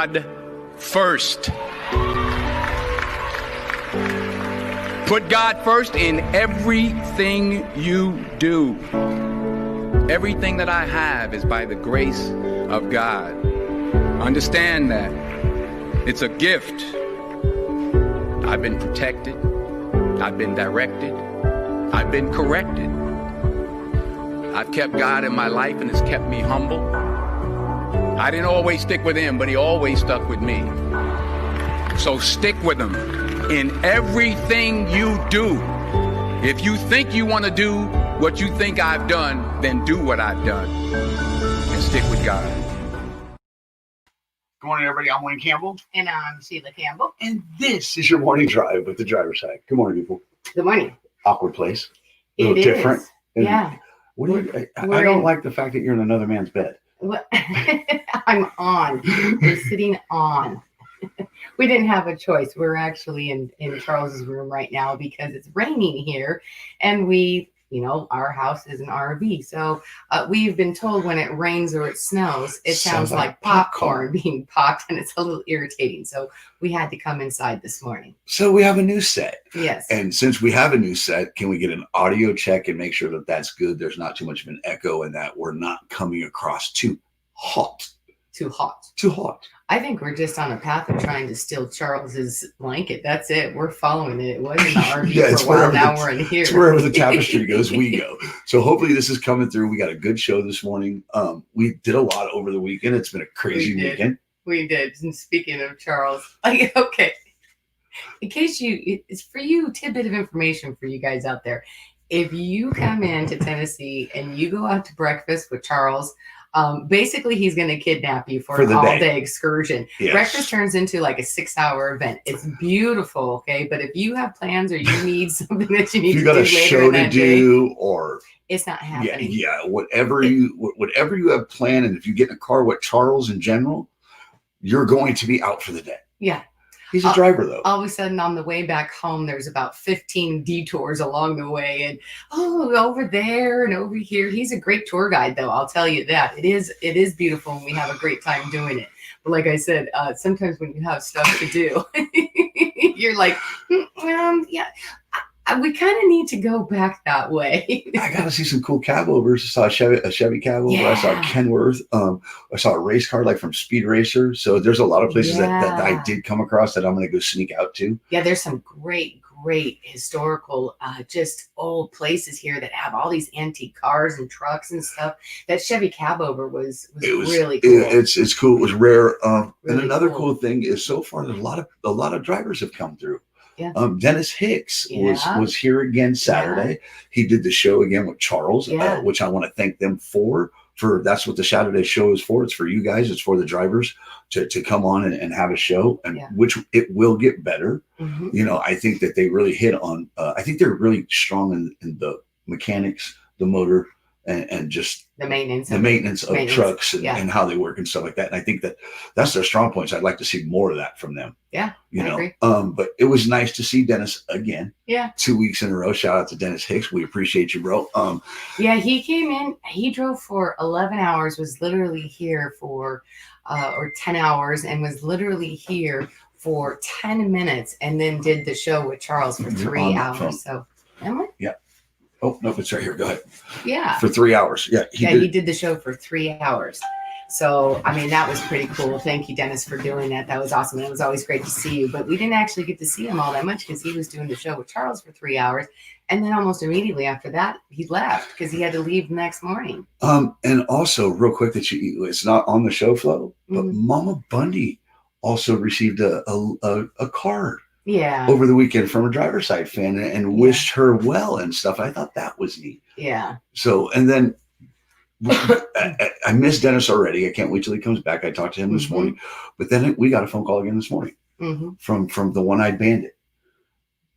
God first. Put God first in everything you do. Everything that I have is by the grace of God. Understand that. It's a gift. I've been protected. I've been directed. I've been corrected. I've kept God in my life and it's kept me humble. I didn't always stick with him, but he always stuck with me. So stick with him in everything you do. If you think you want to do what you think I've done, then do what I've done and stick with God. Good morning, everybody. I'm Wayne Campbell. And I'm Sheila Campbell. And this is your morning drive with the driver's side. Good morning, people. Good morning. Awkward place. A little different. Yeah. What do you, I don't like the fact that you're in another man's bed. What? I'm on. We're sitting on. We didn't have a choice. We're actually in Charles's room right now because it's raining here. And our house is an RV. So we've been told when it rains or it snows, it sounds like popcorn being popped, and it's a little irritating. So we had to come inside this morning. So we have a new set. Yes. And since we have a new set, can we get an audio check and make sure that that's good? There's not too much of an echo and that we're not coming across too hot. Too hot. Too hot. I think we're just on a path of trying to steal Charles's blanket. That's it. We're following it. It was in the RV for a while. Now we're in here. It's wherever the tapestry goes, we go. So hopefully this is coming through. We got a good show this morning. We did a lot over the weekend. It's been a crazy weekend. We did. And speaking of Charles, okay. In case it's for you, tidbit of information for you guys out there. If you come into Tennessee and you go out to breakfast with Charles, basically he's going to kidnap you for an all-day excursion. Yes. Breakfast turns into like a 6-hour event. It's beautiful, okay? But if you have plans or you need something that you need to do later in that day, you got a show to do, or it's not happening. Yeah, whatever you have planned, and if you get in a car with Charles in general, you're going to be out for the day. Yeah. He's a driver, though. All of a sudden, on the way back home, there's about 15 detours along the way. And, over there and over here. He's a great tour guide, though. I'll tell you that. It is beautiful, and we have a great time doing it. But like I said, sometimes when you have stuff to do, you're like, yeah, we kind of need to go back that way. I got to see some cool cab overs. I saw a Chevy cab over. Yeah. I saw Kenworth. I saw a race car like from Speed Racer. So there's a lot of places that I did come across that I'm going to go sneak out to. Yeah, there's some great historical, just old places here that have all these antique cars and trucks and stuff. That Chevy cab over was really cool. It's cool. It was rare. Really and another cool thing is so far a lot of drivers have come through. Yeah. Dennis Hicks was here again Saturday. Yeah. He did the show again with Charles, which I want to thank them for that's what the Saturday show is for. It's for you guys. It's for the drivers to come on and have a show, and which it will get better. Mm-hmm. I think that they really hit on. I think they're really strong in the mechanics, the motor, and just the maintenance of trucks and how they work and stuff like that. And I think that's their strong points. I'd like to see more of that from them. Yeah, I agree. But it was nice to see Dennis again. Yeah, 2 weeks in a row. Shout out to Dennis Hicks. We appreciate you, bro. He came in. He drove for 11 hours. Was literally here for or 10 hours, and was literally here for 10 minutes, and then did the show with Charles for 3 hours. So, Emily? Yeah. Oh, no, it's right here. Go ahead. Yeah. For 3 hours. Yeah. He did the show for 3 hours. So, that was pretty cool. Thank you, Dennis, for doing that. That was awesome. And it was always great to see you. But we didn't actually get to see him all that much because he was doing the show with Charles for 3 hours. And then almost immediately after that, he left because he had to leave the next morning. And also, real quick, it's not on the show flow, but Mama Bundy also received a card. Yeah. Over the weekend from a driver's side fan and wished her well and stuff. I thought that was neat. Yeah. So, and then I miss Dennis already. I can't wait till he comes back. I talked to him this morning, but then we got a phone call again this morning from the One-Eyed Bandit,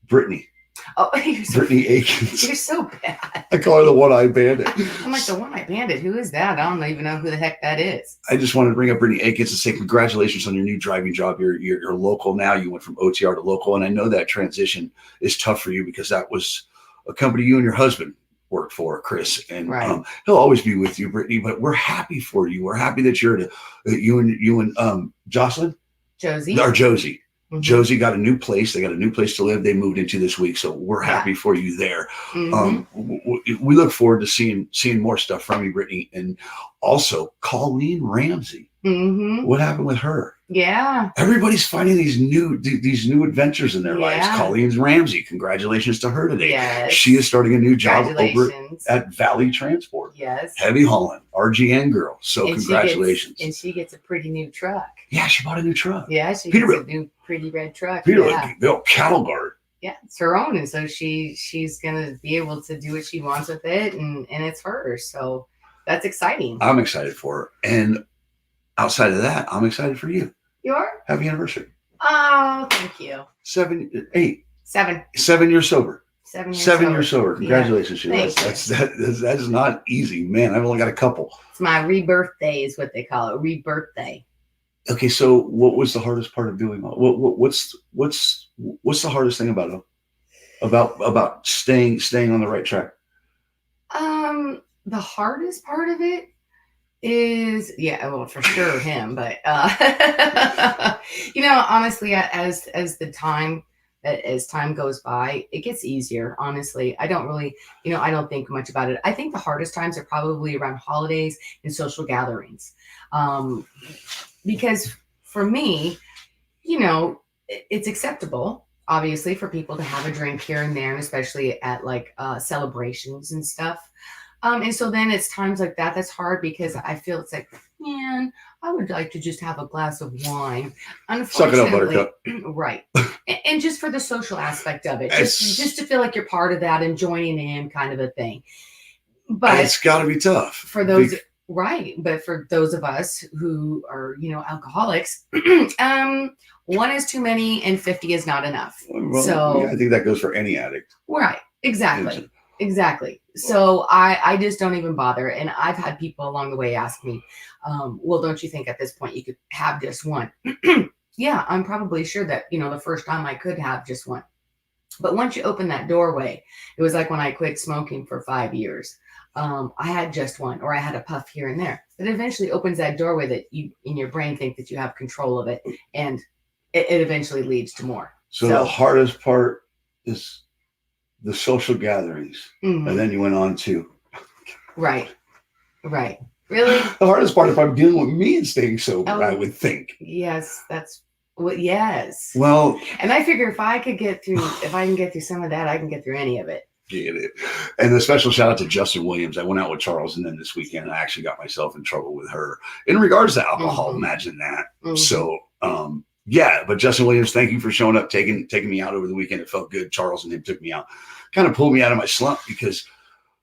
Brittany. Oh, Brittany Akins. You're so bad. I call her the One-Eyed Bandit. I'm like, the One-Eyed Bandit? Who is that? I don't even know who the heck that is. I just wanted to bring up Brittany Akins and say congratulations on your new driving job. You're local now. You went from OTR to local. And I know that transition is tough for you because that was a company you and your husband worked for, Chris. And he'll always be with you, Brittany. But we're happy for you. We're happy that you and Jocelyn. Josie. Or Josie. Mm-hmm. Josie got a new place. They got a new place to live. They moved into this week, so we're happy for you there. We look forward to seeing more stuff from you, Brittany, and also Colleen Ramsey. What happened with her? Yeah, everybody's finding these new adventures in their lives. Colleen Ramsey, congratulations to her today. Yes. She is starting a new job over at Valley Transport. Yes, heavy hauling, RGN girl. So and congratulations. She gets a pretty new truck. Yeah, she bought a new truck. Yeah, she gets a new pretty red truck. Peterbilt cattle guard. Yeah, it's her own, and so she's gonna be able to do what she wants with it, and it's hers. So that's exciting. I'm excited for her, and outside of that, I'm excited for you. You are? Happy anniversary. Oh, thank you. 7 years sober. 7 years. 7 years sober. Congratulations, yeah. That is not easy, man. I've only got a couple. It's my rebirthday, is what they call it. Rebirthday. Okay, so what was the hardest part of doing all? What's the hardest thing about staying on the right track? The hardest part of it is, well, for sure him, but honestly, as time goes by, it gets easier. Honestly, I don't think much about it. I think the hardest times are probably around holidays and social gatherings, because for me, it's acceptable, obviously, for people to have a drink here and there, and especially at like celebrations and stuff. And so then it's times like that that's hard, because I feel it's like, man, I would like to just have a glass of wine. Suck it up, Buttercup. Right. And just for the social aspect of it, just to feel like you're part of that and joining in, kind of a thing. But it's got to be tough for those. Right. But for those of us who are, alcoholics, one is too many and 50 is not enough. Well, so I think that goes for any addict. Right. Exactly. So I just don't even bother. And I've had people along the way ask me, well, don't you think at this point you could have just one? Yeah, I'm probably sure that, the first time I could have just one. But once you open that doorway, it was like when I quit smoking for 5 years. I had just one, or I had a puff here and there. It eventually opens that doorway that you in your brain think that you have control of it. And it eventually leads to more. So the hardest part is the social gatherings. And then you went on to. Right. Really? The hardest part, if I'm dealing with me and staying sober, I would think. Yes, yes. Well, and I figure if I can get through some of that, I can get through any of it. Get it. And a special shout out to Justin Williams. I went out with Charles, and then this weekend I actually got myself in trouble with her in regards to alcohol. Imagine that. So, but Justin Williams, thank you for showing up, taking me out over the weekend. It felt good. Charles and him took me out, kind of pulled me out of my slump, because,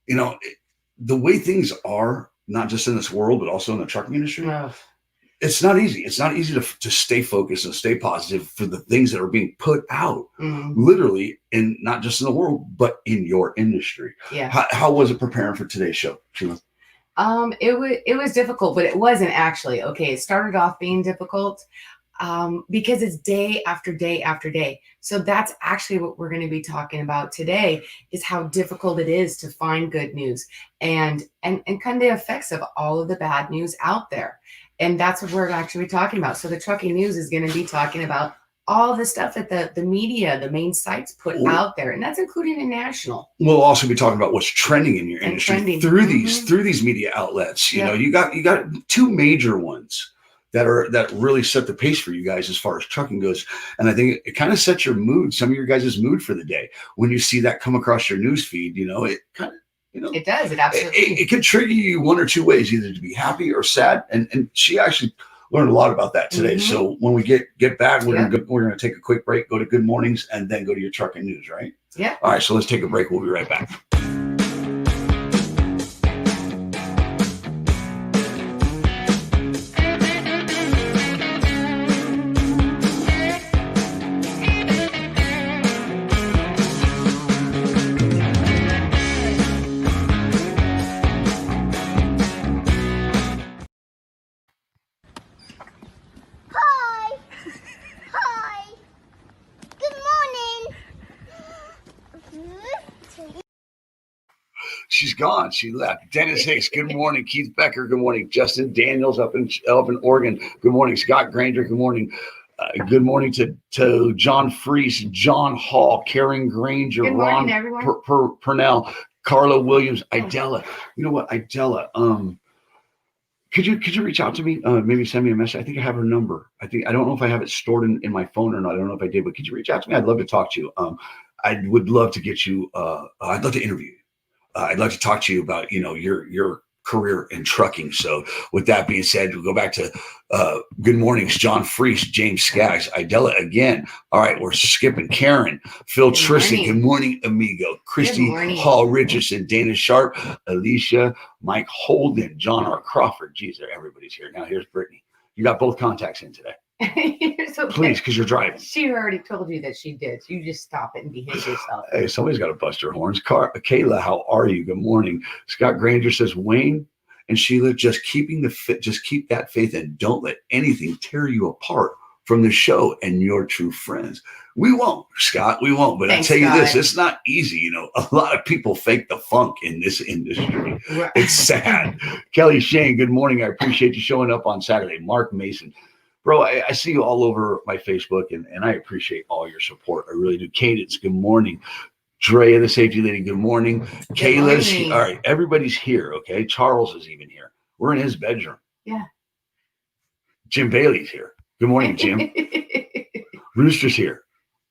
the way things are, not just in this world, but also in the trucking industry, it's not easy. It's not easy to stay focused and stay positive for the things that are being put out, literally, in not just in the world, but in your industry. Yeah. How was it preparing for today's show, Sheila? It was difficult, but it wasn't actually. Okay, it started off being difficult because it's day after day after day. So that's actually what we're going to be talking about today, is how difficult it is to find good news and kind of the effects of all of the bad news out there. And that's what we're actually talking about. So the trucking news is going to be talking about all the stuff that the media, the main sites put out there, and that's including the national. We'll also be talking about what's trending in your industry through these media outlets. You got two major ones that really set the pace for you guys as far as trucking goes. And I think it kind of sets your mood, some of your guys' mood for the day. When you see that come across your news feed, it kind of, it does. It absolutely. It can trigger you one or two ways, either to be happy or sad. And she actually learned a lot about that today. So when we get back, we're gonna take a quick break, go to Good Mornings, and then go to your trucking news, right? Yeah. All right. So let's take a break. We'll be right back. She's gone. She left. Dennis Hicks, good morning. Keith Becker, good morning. Justin Daniels up in Oregon, good morning. Scott Granger, good morning. Good morning to John Freese, John Hall, Karen Granger, Good morning, Ron everyone. Purnell, Carla Williams, Idella. You know what, Idella? Could you reach out to me? Maybe send me a message. I think I have her number. I don't know if I have it stored in my phone or not. I don't know if I did, but could you reach out to me? I'd love to talk to you. I would love to get you. I'd love to interview you. I'd like to talk to you about your career in trucking. So with that being said, we'll go back to good mornings, John Freese, James Skaggs, Idella again. All right, we're skipping Karen, Phil Tristan. Good morning, amigo. Christy Hall Richardson, Dana Sharp, Alicia, Mike Holden, John R. Crawford. Geez, everybody's here. Now here's Brittany. You got both contacts in today. Okay. Please, because you're driving. She already told you that she did. You just stop it and behave yourself. Hey, somebody's got to bust her horns. Kayla, how are you? Good morning. Scott Granger says, Wayne and Sheila, just keep that faith and don't let anything tear you apart from the show and your true friends. We won't, Scott. We won't. But Thanks, I'll tell you Scott. this, it's not easy. A lot of people fake the funk in this industry. Right. It's sad. Kelly Shane, good morning. I appreciate you showing up on Saturday. Mark Mason. Bro, I see you all over my Facebook, and I appreciate all your support. I really do. Cadence, good morning. Drea, the safety lady, good morning. Kayla's here. All right, everybody's here, okay? Charles is even here. We're in his bedroom. Yeah. Jim Bailey's here. Good morning, Jim. Rooster's here.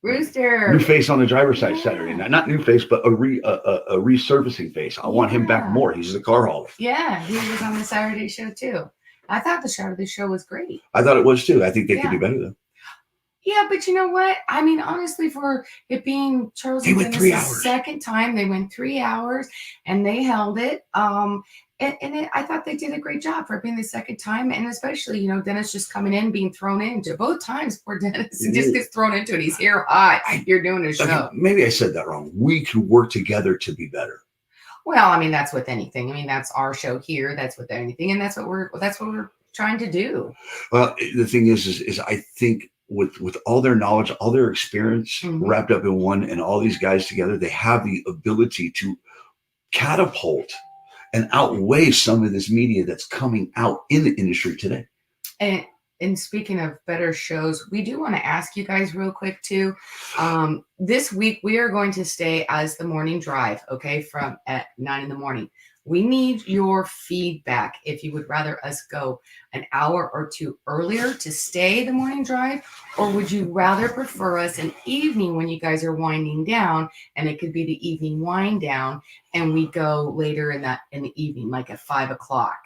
Rooster. New face on the driver's side Saturday night. Not new face, but a resurfacing face. I want him back more. He's the car hauler. Yeah, he was on the Saturday show, too. I thought the Saturday show was great. I thought it was, too. I think they could do better, though. Yeah, but you know what? I mean, honestly, for it being Charles and Dennis' second time, they went 3 hours and they held it. I thought they did a great job for it being the second time. And especially, Dennis just coming in, being thrown into both times. Poor Dennis just gets thrown into it. He's here hot. You're doing a show. Maybe I said that wrong. We can work together to be better. Well, I mean, that's with anything. I mean, that's our show here. That's with anything. And that's what we're trying to do. Well, the thing is I think with all their knowledge, all their experience wrapped up in one, and all these guys together, they have the ability to catapult and outweigh some of this media that's coming out in the industry today. And speaking of better shows, we do want to ask you guys real quick too. This week we are going to stay as the morning drive, okay, from at 9 a.m. We need your feedback. If you would rather us go an hour or two earlier to stay the morning drive, or would you rather prefer us an evening when you guys are winding down, and it could be the evening wind down, and we go later in the evening, like at 5 o'clock.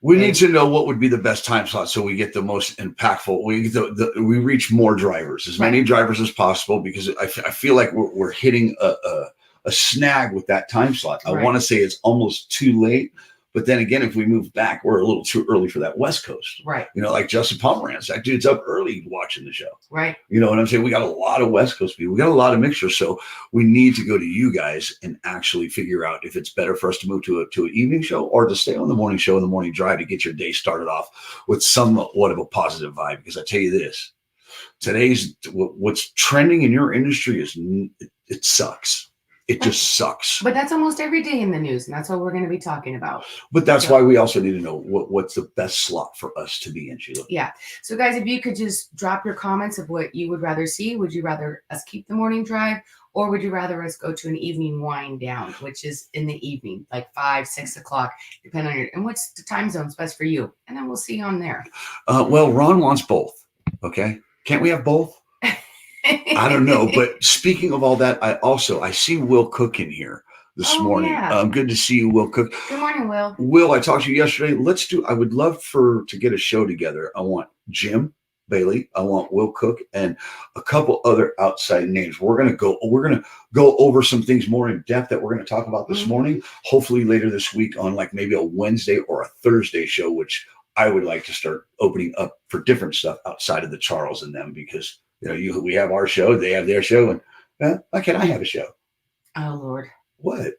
We need to know what would be the best time slot so we get the most impactful. We reach more drivers, as many drivers as possible, because I feel like we're hitting a snag with that time slot. I want to say it's almost too late, but then again, if we move back, we're a little too early for that West Coast. Right. Like Justin Pomerantz, that dude's up early watching the show. Right. You know what I'm saying? We got a lot of West Coast people. We got a lot of mixtures. So we need to go to you guys and actually figure out if it's better for us to move to an evening show or to stay on the morning show and the morning drive to get your day started off with somewhat of a positive vibe. Because I tell you this, what's trending in your industry it sucks. It just sucks. But that's almost every day in the news, and that's what we're going to be talking about. But that's why we also need to know what's the best slot for us to be in, Sheila. Yeah. So, guys, if you could just drop your comments of what you would rather see. Would you rather us keep the morning drive, or would you rather us go to an evening wind down, which is in the evening, like 5, 6 o'clock, depending on and what's the time zone's best for you? And then we'll see on there. Well, Ron wants both. Okay. Can't we have both? I don't know, but speaking of all that, I see Will Cook in here this morning. Yeah. Good to see you, Will Cook. Good morning, Will. Will, I talked to you yesterday. I would love to get a show together. I want Jim Bailey, I want Will Cook, and a couple other outside names. We're gonna go over some things more in depth that we're gonna talk about this morning. Hopefully later this week on like maybe a Wednesday or a Thursday show, which I would like to start opening up for different stuff outside of the Charles and them, because we have our show, they have their show, and why can't I have a show? Oh Lord. What?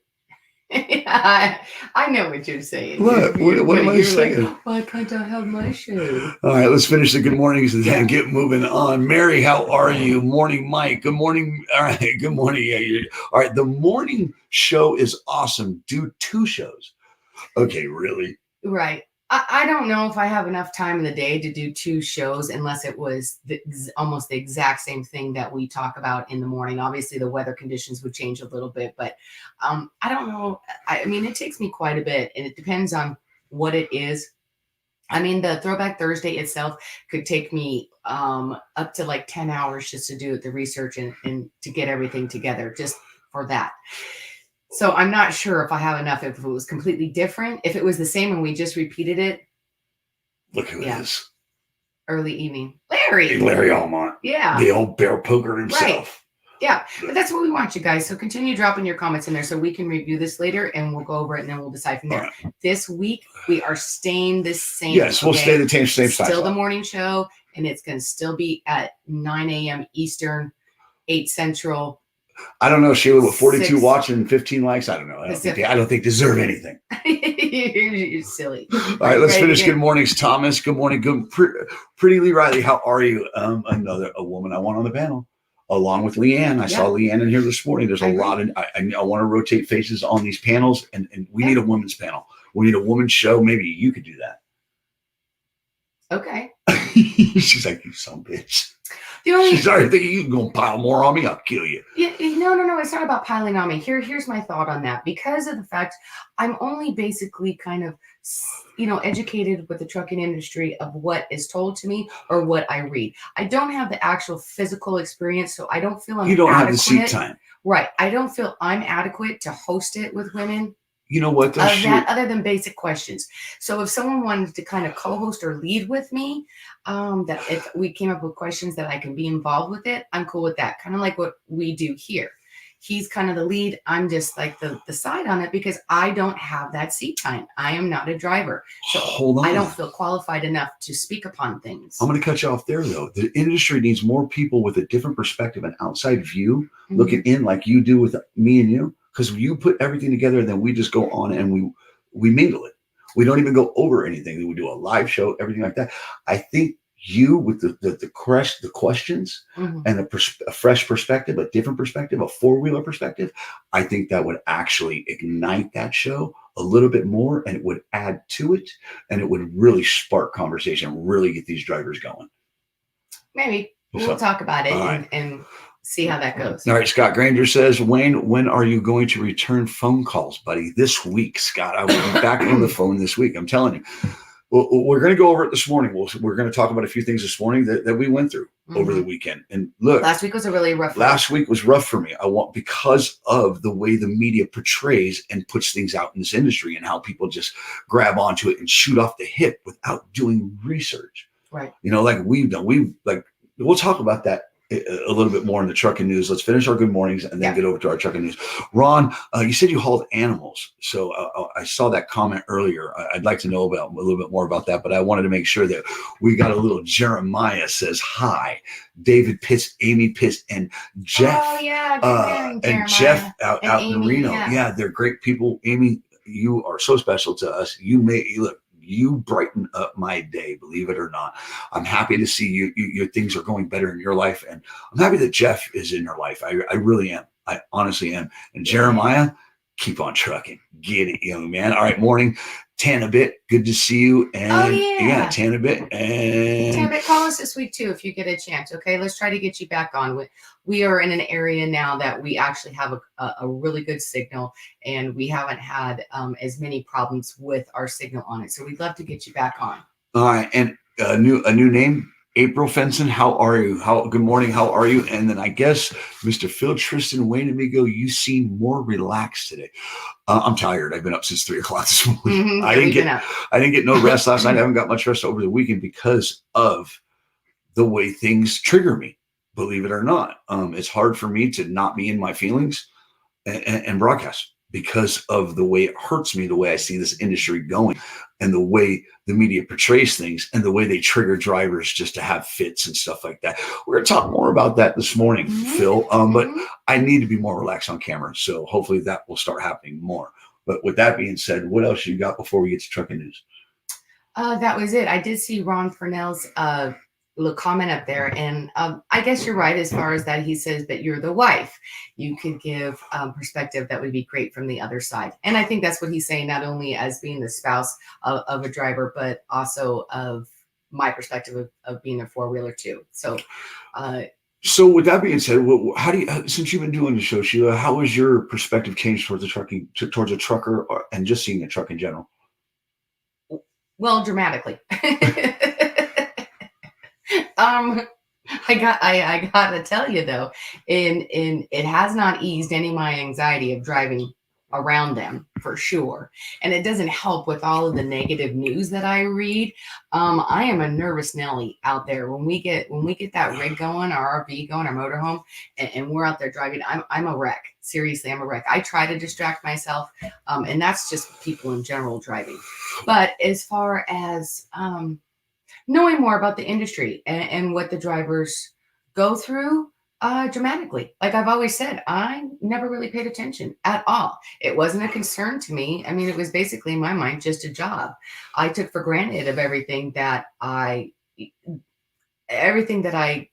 I know what you're saying. What am I saying? Like, why can't I have my show? All right, let's finish the good mornings and then get moving on. Mary, how are you? Morning, Mike. Good morning. All right, good morning. Yeah, all right, the morning show is awesome. Do 2 shows. Okay, really? Right. I don't know if I have enough time in the day to do 2 shows unless it was almost the exact same thing that we talk about in the morning. Obviously, the weather conditions would change a little bit, but I don't know. I mean, it takes me quite a bit, and it depends on what it is. I mean, the Throwback Thursday itself could take me up to like 10 hours just to do the research and to get everything together just for that. So I'm not sure if I have enough. If it was completely different, if it was the same and we just repeated it. Look who it is. Early evening. Larry. Larry Almont. Yeah. The old bear poker himself. Right. Yeah. But that's what we want, you guys. So continue dropping your comments in there so we can review this later and we'll go over it and then we'll decide from there. Right. This week, we are staying the same. Yes, we'll stay the same time. Still the morning show, and it's going to still be at 9 a.m. Eastern, 8 Central. I don't know, Sheila, with 42 watching and 15 likes, I don't know. I don't think deserve anything. You're silly. All right, let's finish. Good mornings, Thomas. Good morning. Pretty Lee Riley, how are you? A woman I want on the panel, along with Leanne. I saw Leanne in here this morning. There's a lot of, I want to rotate faces on these panels, and we need a women's panel. We need a women's show. Maybe you could do that. Okay. She's like, you son of a bitch. She's already thinking you're going to pile more on me. I'll kill you. Yeah, no. It's not about piling on me. Here's my thought on that. Because of the fact I'm only basically kind of, educated with the trucking industry of what is told to me or what I read. I don't have the actual physical experience, so I don't feel I'm You don't adequate. have the seat time. Right. I don't feel I'm adequate to host it with women. You know what? Other than basic questions. So if someone wanted to kind of co-host or lead with me, that if we came up with questions that I can be involved with it, I'm cool with that. Kind of like what we do here. He's kind of the lead. I'm just like the side on it because I don't have that seat time. I am not a driver. So hold on. I don't feel qualified enough to speak upon things. I'm going to cut you off there, though. The industry needs more people with a different perspective, an outside view, looking in like you do with me and you. Because you put everything together, and then we just go on and we mingle it. We don't even go over anything. We do a live show, everything like that. I think you with the questions and a fresh perspective, a different perspective, a four-wheeler perspective, I think that would actually ignite that show a little bit more, and it would add to it, and it would really spark conversation, really get these drivers going. Maybe we'll talk about it and see how that goes. All right, Scott Granger says, Wayne, when are you going to return phone calls, buddy? This week, Scott. I will be back on the phone this week. I'm telling you. Well, we're going to go over it this morning. We're going to talk about a few things this morning that we went through over the weekend. And look, last week was a really rough. Last week was rough for me. Because of the way the media portrays and puts things out in this industry and how people just grab onto it and shoot off the hip without doing research. Right. Like we've done. We'll talk about that a little bit more in the trucking news. Let's finish our good mornings and then get over to our trucking news. Ron, you said you hauled animals. So I saw that comment earlier. I'd like to know about a little bit more about that, but I wanted to make sure that we got a little Jeremiah says hi. David Pitts, Amy Pitts, and Jeff. Oh, yeah. And Jeff out in Reno. Yeah, they're great people. Amy, you are so special to us. You brighten up my day, believe it or not. I'm happy to see your things are going better in your life. And I'm happy that Jeff is in your life. I really am. I honestly am. And Jeremiah, keep on trucking. Get it, young man. All right, morning. Tanabit, good to see you. And Tanabit. And Tanabit, call us this week too if you get a chance. Okay, let's try to get you back on. We are in an area now that we actually have a really good signal, and we haven't had as many problems with our signal on it. So we'd love to get you back on. All right, and a new name. April Fenson, how are you? Good morning, how are you? And then I guess Mr. Phil Tristan Wayne Amigo, you seem more relaxed today. I'm tired. I've been up since 3:00 this morning. I didn't get no rest last night. I haven't got much rest over the weekend because of the way things trigger me, believe it or not. It's hard for me to not be in my feelings and broadcast because of the way it hurts me, the way I see this industry going, and the way the media portrays things, and the way they trigger drivers just to have fits and stuff like that. We're going to talk more about that this morning, Phil. But I need to be more relaxed on camera, so hopefully that will start happening more. But with that being said, what else you got before we get to trucking news? That was it. I did see Ron Purnell's little comment up there, and I guess you're right as far as that he says that you're the wife. You could give perspective that would be great from the other side, and I think that's what he's saying, not only as being the spouse of a driver, but also of my perspective of being a four-wheeler too. So so with that being said, how do you, since you've been doing the show, Sheila, how has your perspective changed towards the trucking, towards a trucker, and just seeing a truck in general? Well, dramatically. I gotta tell you though, in it has not eased any of my anxiety of driving around them for sure, and it doesn't help with all of the negative news that I read. I am a nervous Nelly out there when we get that rig going, our RV going, our motorhome, and we're out there driving. I'm a wreck. Seriously, I'm a wreck. I try to distract myself, and that's just people in general driving. But as far as knowing more about the industry and what the drivers go through, dramatically. Like I've always said, I never really paid attention at all. It wasn't a concern to me. I mean, it was basically in my mind just a job. I took for granted of everything that I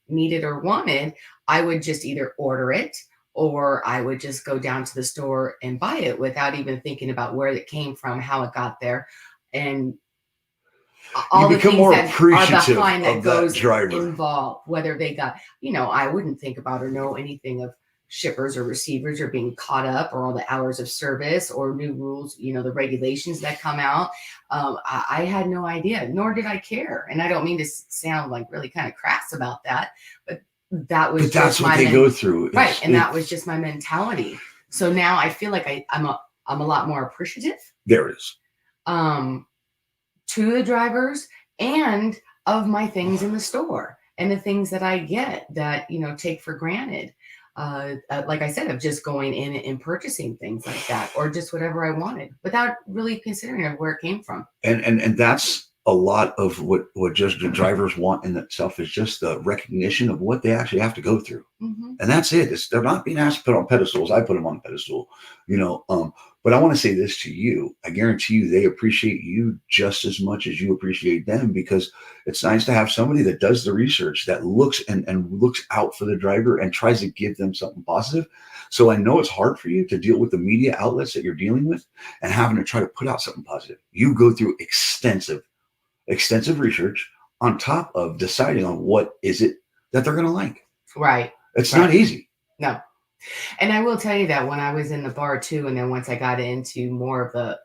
needed or wanted. I would just either order it or I would just go down to the store and buy it without even thinking about where it came from, how it got there, and all you become more appreciative that goes that driver involved, whether they got, I wouldn't think about or know anything of shippers or receivers or being caught up or all the hours of service or new rules, the regulations that come out. I had no idea, nor did I care. And I don't mean to sound like really kind of crass about that, but that's what they go through. Right. And that was just my mentality. So now I feel like I'm a lot more appreciative. There it is. To the drivers and of my things in the store and the things that I get that, take for granted. Like I said, of just going in and purchasing things like that, or just whatever I wanted without really considering of where it came from. And that's a lot of what just the drivers want in itself, is just the recognition of what they actually have to go through. Mm-hmm. And that's it. They're not being asked to put on pedestals. I put them on a pedestal, but I want to say this to you. I guarantee you they appreciate you just as much as you appreciate them, because it's nice to have somebody that does the research, that looks and looks out for the driver and tries to give them something positive. So I know it's hard for you to deal with the media outlets that you're dealing with and having to try to put out something positive. You go through extensive research on top of deciding on what is it that they're going to like. Right. It's not easy. No. And I will tell you that when I was in the bar too, and then once I got into more of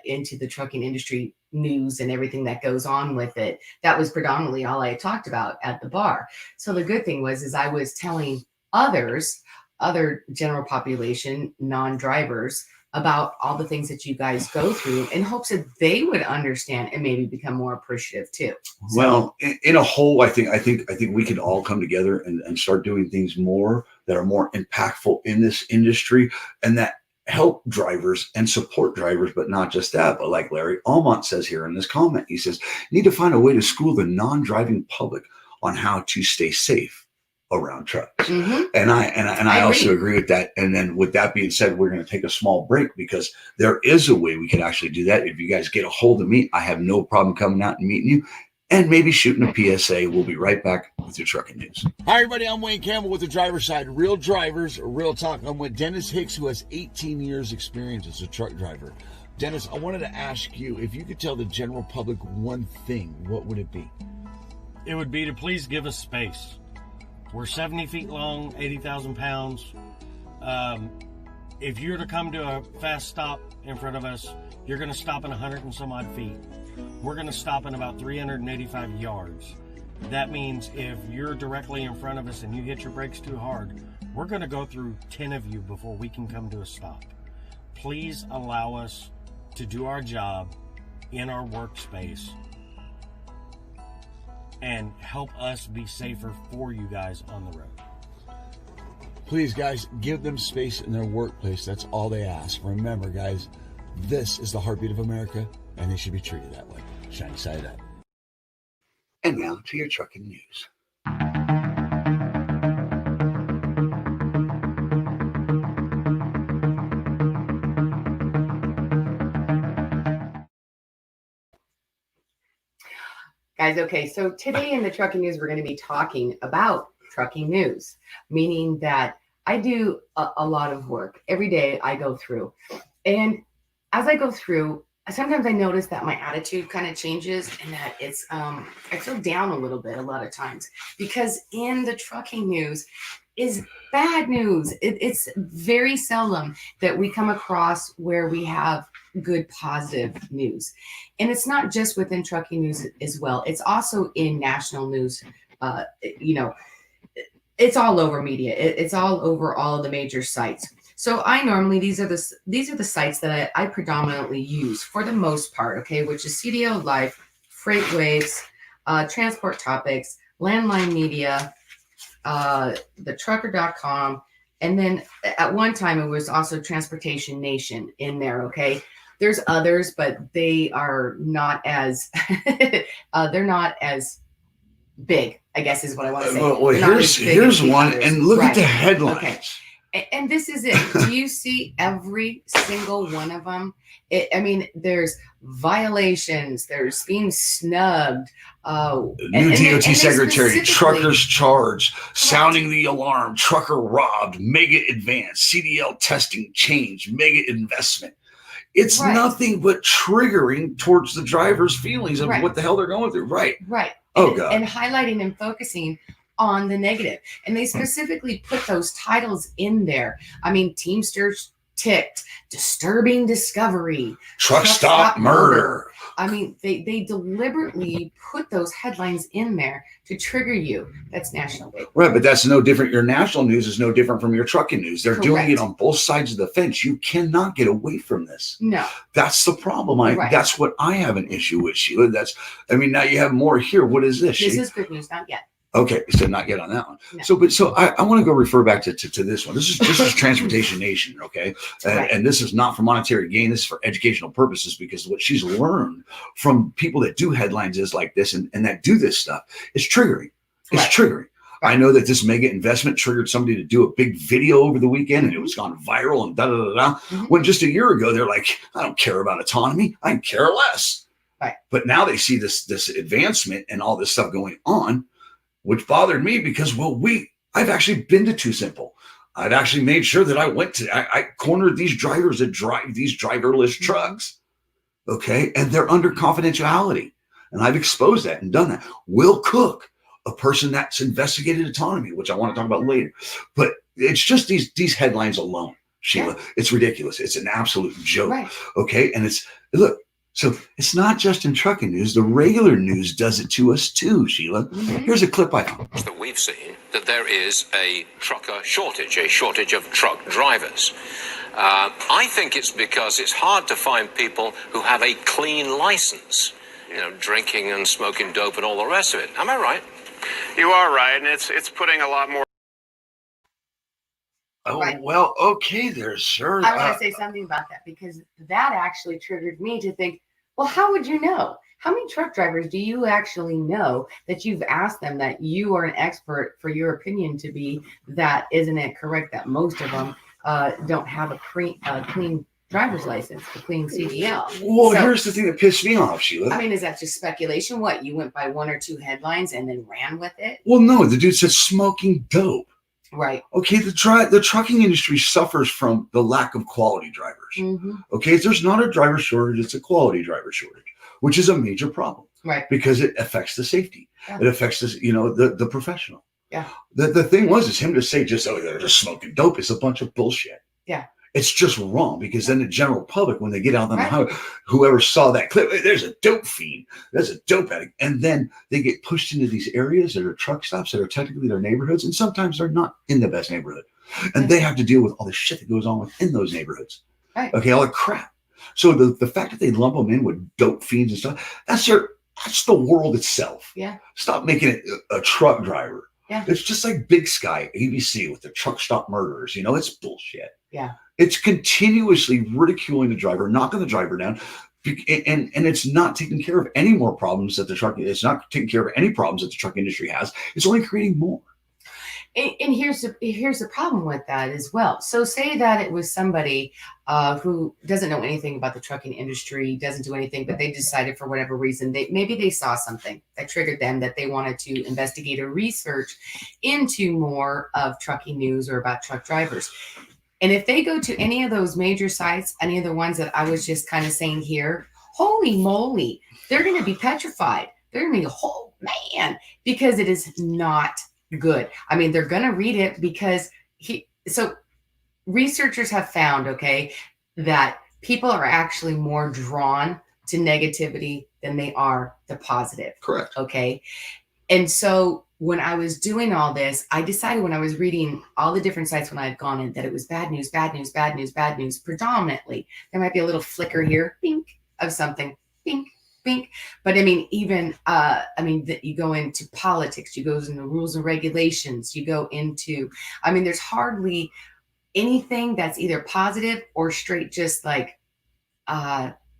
into the trucking industry news and everything that goes on with it, that was predominantly all I talked about at the bar. So the good thing is I was telling other general population, non-drivers, about all the things that you guys go through in hopes that they would understand and maybe become more appreciative too. So, well, in a whole, I think we can all come together and start doing things more that are more impactful in this industry and that help drivers and support drivers, but not just that, but like Larry Almont says here in this comment, he says, you need to find a way to school the non-driving public on how to stay safe around trucks. Mm-hmm. And I also agree with that. And then with that being said, we're going to take a small break because there is a way we can actually do that. If you guys get a hold of me, I have no problem coming out and meeting you and maybe shooting a PSA. We'll be right back with your trucking news. Hi, everybody. I'm Wayne Campbell with the driver's side. Real drivers, real talk. I'm with Dennis Hicks, who has 18 years experience as a truck driver. Dennis, I wanted to ask you, if you could tell the general public one thing, what would it be? It would be to please give us space. We're 70 feet long, 80,000 pounds. If you're to come to a fast stop in front of us, you're going to stop in 100 and some odd feet. We're going to stop in about 385 yards. That means if you're directly in front of us and you hit your brakes too hard, we're going to go through 10 of you before we can come to a stop. Please allow us to do our job in our workspace and help us be safer for you guys on the road. Please, guys, give them space in their workplace. That's all they ask. Remember, guys, this is the heartbeat of America, and they should be treated that way. Shiny side up. And now to your trucking news. Guys, okay, so today in the trucking news, we're going to be talking about trucking news, meaning that I do a lot of work. Every day I go through. And as I go through, sometimes I notice that my attitude kind of changes and that it's, I feel down a little bit a lot of times because in the trucking news is bad news. It's very seldom that we come across where we have good positive news. And it's not just within trucking news as well. It's also in national news. It's all over media. It's all over all of the major sites. So I normally, these are the sites that I predominantly use for the most part, okay, which is CDL Life, Freight Waves, Transport Topics, Landline Media, thetrucker.com, and then at one time it was also Transportation Nation in there, okay? There's others, but they are not as they're not as big, I guess is what I want to say. Well, here's one, others. And look at the headlines. Okay. And this is it. Do you see every single one of them? There's violations. There's being snubbed. New DOT secretary, truckers charged, sounding the alarm, trucker robbed, mega advance, CDL testing changed, mega investment. It's nothing but triggering towards the driver's feelings of what the hell they're going through. Right. Oh, God. And highlighting and focusing on the negative. And they specifically put those titles in there. Teamsters ticked, disturbing discovery, truck stop murder. They deliberately put those headlines in there to trigger you. That's national news. Right, but that's no different. Your national news is no different from your trucking news. They're doing it on both sides of the fence. You cannot get away from this. No. That's the problem. That's what I have an issue with, Sheila. Now you have more here. What is this? This is good news, not yet. Okay, so not yet on that one. No. So I want to go refer back to this one. This is Transportation Nation, okay? And this is not for monetary gain. This is for educational purposes because what she's learned from people that do headlines is like this and that do this stuff. It's triggering. It's triggering. I know that this mega investment triggered somebody to do a big video over the weekend and it was gone viral and da-da-da-da. Mm-hmm. When just a year ago, they're like, I don't care about autonomy. I care less. Right. But now they see this advancement and all this stuff going on, which bothered me because, I've actually been to Too Simple. I've actually made sure that I cornered these drivers that drive these driverless trucks, okay? And they're under confidentiality. And I've exposed that and done that. Will Cook, a person that's investigated autonomy, which I want to talk about later. But it's just these headlines alone, Sheila. Yeah. It's ridiculous. It's an absolute joke, okay? And so it's not just in trucking news. The regular news does it to us too, Sheila. Mm-hmm. Here's a clip I found. That we've seen that there is a trucker shortage, a shortage of truck drivers. I think it's because it's hard to find people who have a clean license, drinking and smoking dope and all the rest of it. Am I right? You are right, and it's putting a lot more. Oh, well, okay there, sir. I want to say something about that because that actually triggered me to think, well, how would you know? How many truck drivers do you actually know that you've asked them that you are an expert for your opinion to be that isn't it correct that most of them don't have a clean driver's license, a clean CDL? Well, here's the thing that pissed me off, Sheila. Is that just speculation? What, you went by one or two headlines and then ran with it? Well, no, the dude said smoking dope. Right. Okay, the trucking industry suffers from the lack of quality drivers. Mm-hmm. Okay, there's not a driver shortage, it's a quality driver shortage, which is a major problem. Right. Because it affects the safety. Yeah. It affects the professional. Yeah. The thing is him to say they're just smoking dope is a bunch of bullshit. Yeah. It's just wrong because then the general public, when they get out on the highway, whoever saw that clip, there's a dope fiend, there's a dope addict. And then they get pushed into these areas that are truck stops that are technically their neighborhoods. And sometimes they're not in the best neighborhood. And they have to deal with all the shit that goes on within those neighborhoods. Right. Okay, all the crap. So the fact that they lump them in with dope fiends and stuff, that's the world itself. Yeah. Stop making it a truck driver. Yeah. It's just like Big Sky, ABC with the truck stop murderers. It's bullshit. Yeah. It's continuously ridiculing the driver, knocking the driver down, and it's not taking care of any more problems that it's not taking care of any problems that the truck industry has. It's only creating more. And here's the problem with that as well. So say that it was somebody who doesn't know anything about the trucking industry, doesn't do anything, but they decided for whatever reason maybe they saw something that triggered them that they wanted to investigate or research into more of trucking news or about truck drivers. And if they go to any of those major sites, any of the ones that I was just kind of saying here, holy moly, they're going to be petrified. They're going to be, oh man, because it is not good. I mean, they're going to read it because so researchers have found, okay, that people are actually more drawn to negativity than they are the positive. Correct. Okay. And so when I was doing all this, I decided when I was reading all the different sites when I had gone in that it was bad news, bad news, bad news, bad news. Predominantly, there might be a little flicker here, bink, of something, bink, bink. But I mean, even, that you go into politics, you go into rules and regulations, you go into, there's hardly anything that's either positive or straight, just like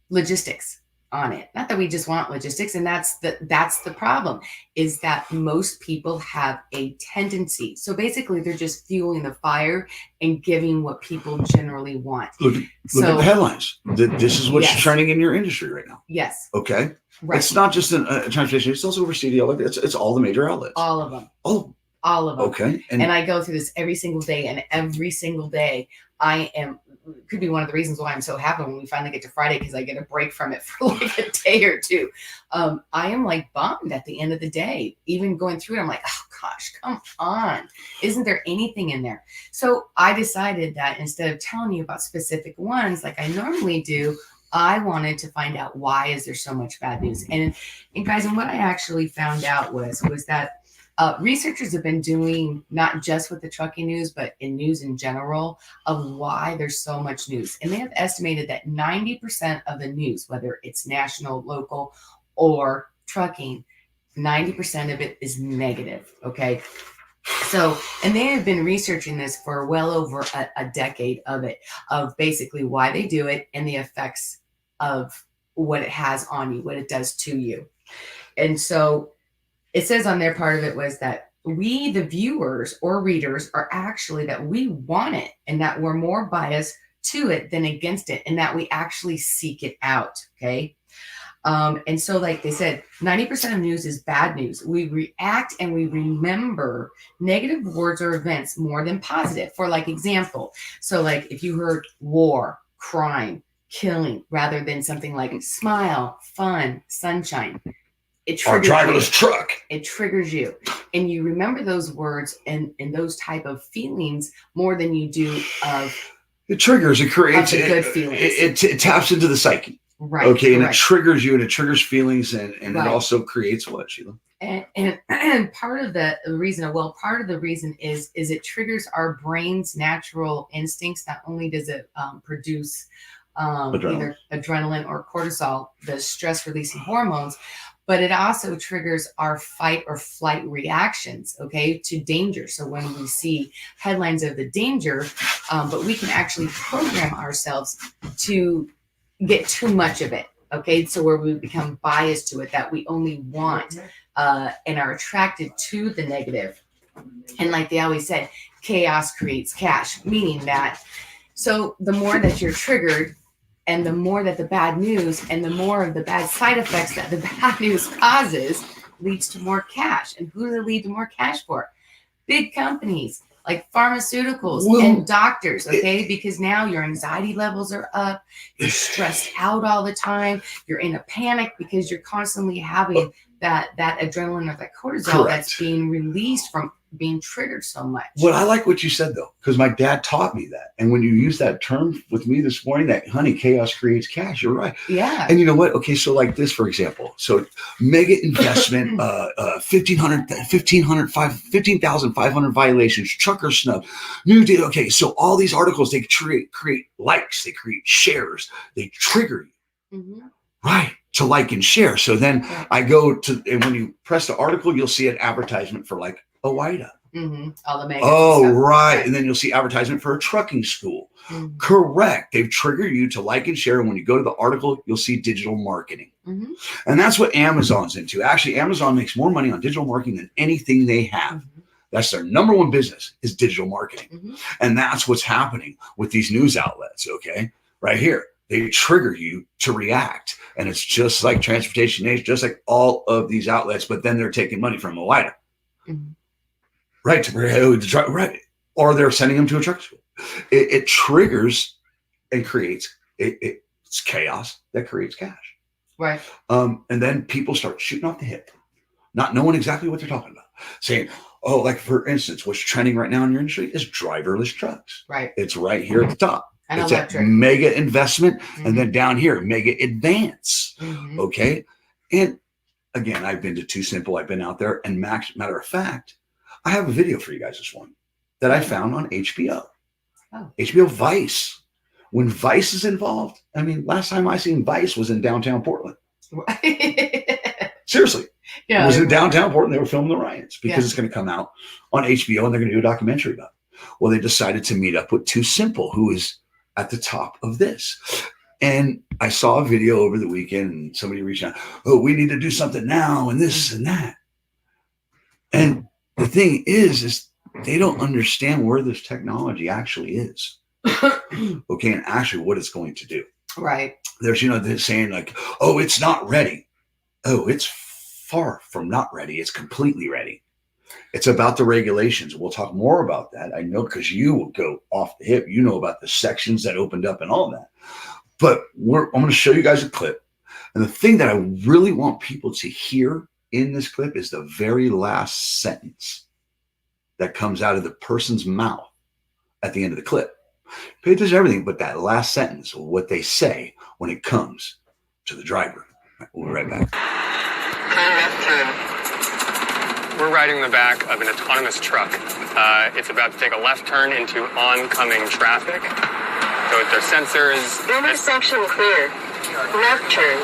logistics on it. Not that we just want logistics, and that's the problem, is that most people have a tendency. So basically they're just fueling the fire and giving what people generally want. Look at the headlines. This is what's trending in your industry right now. Yes. Okay. Right. It's not just in transportation. It's also over CDL. It's all the major outlets. All of them. All of them. Okay. And I go through this every single day, and every single day could be one of the reasons why I'm so happy when we finally get to Friday, because I get a break from it for like a day or two. I am like bummed at the end of the day, even going through it. I'm like, oh gosh, come on. Isn't there anything in there? So I decided that instead of telling you about specific ones like I normally do, I wanted to find out, why is there so much bad news? And guys, and what I actually found out was that researchers have been doing, not just with the trucking news, but in news in general, of why there's so much news. And they have estimated that 90% of the news, whether it's national, local, or trucking, 90% of it is negative. Okay. So, and they have been researching this for well over a decade of basically why they do it and the effects of what it has on you, what it does to you. And so it says on their part of it was that we, the viewers or readers, are actually that we want it, and that we're more biased to it than against it, and that we actually seek it out. Okay. And so, like they said, 90% of news is bad news. We react and we remember negative words or events more than positive. For like example, so like if you heard war, crime, killing, rather than something like smile, fun, sunshine, it triggers our driverless truck. It triggers you, and you remember those words and those type of feelings more than you do of. It triggers. It creates good feelings. It taps into the psyche. Right. Okay, and it triggers you, and it triggers feelings, and it also creates what, Sheila? And part of the reason is it triggers our brain's natural instincts. Not only does it produce either adrenaline or cortisol, the stress releasing hormones, but it also triggers our fight or flight reactions, okay, to danger. So when we see headlines of the danger, but we can actually program ourselves to get too much of it, okay? So where we become biased to it, that we only want and are attracted to the negative. And like they always said, chaos creates cash, meaning that, so the more that you're triggered, and the more that the bad news and the more of the bad side effects that the bad news causes leads to more cash. And who does it lead to more cash for? Big companies like pharmaceuticals and doctors, okay? Because now your anxiety levels are up, you're stressed out all the time, you're in a panic because you're constantly having that adrenaline or that cortisol that's being released from being triggered so much. Well, I like what you said though, because my dad taught me that. And when you use that term with me this morning, that honey, chaos creates cash, you're right. Yeah. And you know what? Okay, so like this, for example, so mega investment, 15,500 violations, trucker snub, new deal. Okay, so all these articles, they create likes, they create shares, they trigger you. Mm-hmm. Right. To like and share. So then I go to, and when you press the article, you'll see an advertisement for like a WIDA. Mm-hmm. All the mega. Oh, right. And then you'll see advertisement for a trucking school. Mm-hmm. Correct. They've triggered you to like and share. And when you go to the article, you'll see digital marketing. Mm-hmm. And that's what Amazon's into. Actually, Amazon makes more money on digital marketing than anything they have. Mm-hmm. That's their number one business is digital marketing. And that's what's happening with these news outlets. Okay. Right here. They trigger you to react. And it's just like Transportation Nation, just like all of these outlets, but then they're taking money from OOIDA. Right. Right. Or they're sending them to a truck school. It triggers and creates it's chaos that creates cash. Right. And then people start shooting off the hip, not knowing exactly what they're talking about, saying, oh, like for instance, what's trending right now in your industry is driverless trucks. Right. It's right here at the top. And it's electric. a mega investment. And then down here, mega advance. Okay. And again, I've been to Too Simple. I've been out there. And matter of fact, I have a video for you guys this morning that I found on HBO. HBO Vice. When Vice is involved, I mean, last time I seen Vice was in downtown Portland. Seriously. Yeah, it was in downtown Portland. They were filming the riots because it's going to come out on HBO and they're going to do a documentary about it. Well, they decided to meet up with Too Simple, who is at the top of this. And I saw a video over the weekend and somebody reached out, oh, we need to do something now and this and that. And the thing is they don't understand where this technology actually is. Okay. And actually what it's going to do. Right. There's, they're saying like, oh, it's not ready. Oh, it's far from not ready. It's completely ready. It's about the regulations. We'll talk more about that. I know because you will go off the hip. You know about the sections that opened up and all that. But I'm going to show you guys a clip. And the thing that I really want people to hear in this clip is the very last sentence that comes out of the person's mouth at the end of the clip. Pay attention to everything but that last sentence, what they say when it comes to the driver. We'll be right back. We're riding in the back of an autonomous truck. It's about to take a left turn into oncoming traffic. So with their sensors... Intersection clear. Left turn.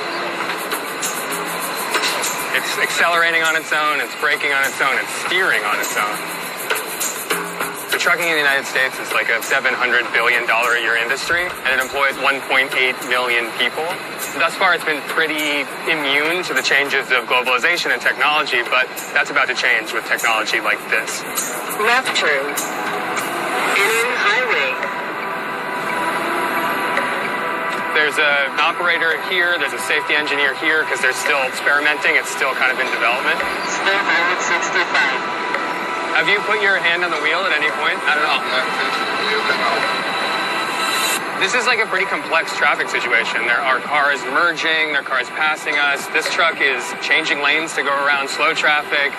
It's accelerating on its own, it's braking on its own, it's steering on its own. So trucking in the United States is like a $700 billion a year industry, and it employs 1.8 million people. Thus far, it's been pretty immune to the changes of globalization and technology, but that's about to change with technology like this. Left turn. Inner highway. There's an operator here, there's a safety engineer here, because they're still experimenting, it's still kind of in development. Still 165. Have you put your hand on the wheel at any point? I don't know. This is like a pretty complex traffic situation. There are cars merging, there are cars passing us. This truck is changing lanes to go around slow traffic,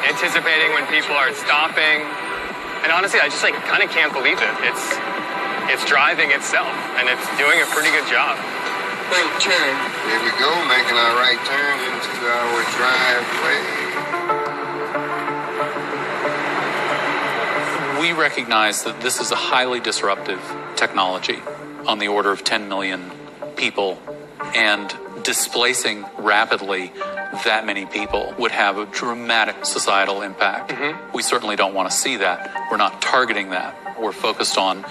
anticipating when people are stopping. And honestly, I just kind of can't believe it. It's driving itself, and it's doing a pretty good job. Right turn. Here we go, making our right turn into our driveway. We recognize that this is a highly disruptive technology on the order of 10 million people, and displacing rapidly that many people would have a dramatic societal impact. We certainly don't want to see that. We're not targeting that. We're focused on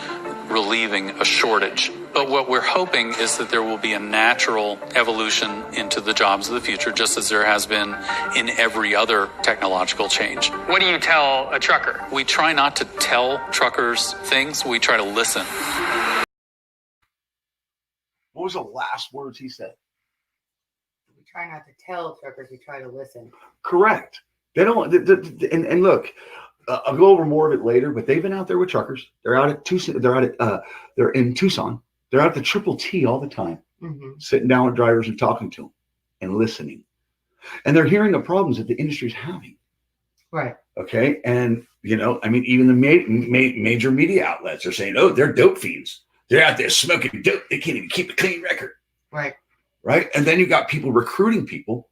relieving a shortage. But what we're hoping is that there will be a natural evolution into the jobs of the future, just as there has been in every other technological change. What do you tell a trucker? We try not to tell truckers things. We try to listen. What was the last words he said? We try not to tell truckers, we try to listen. Correct. They don't, and look, I'll go over more of it later, but they've been out there with truckers. They're out at Tucson. They're in Tucson. They're out at the Triple T all the time, sitting down with drivers and talking to them and listening. And they're hearing the problems that the industry's having. Right. Okay. And, even the major media outlets are saying, oh, they're dope fiends. They're out there smoking dope. They can't even keep a clean record. Right. Right. And then you got people recruiting people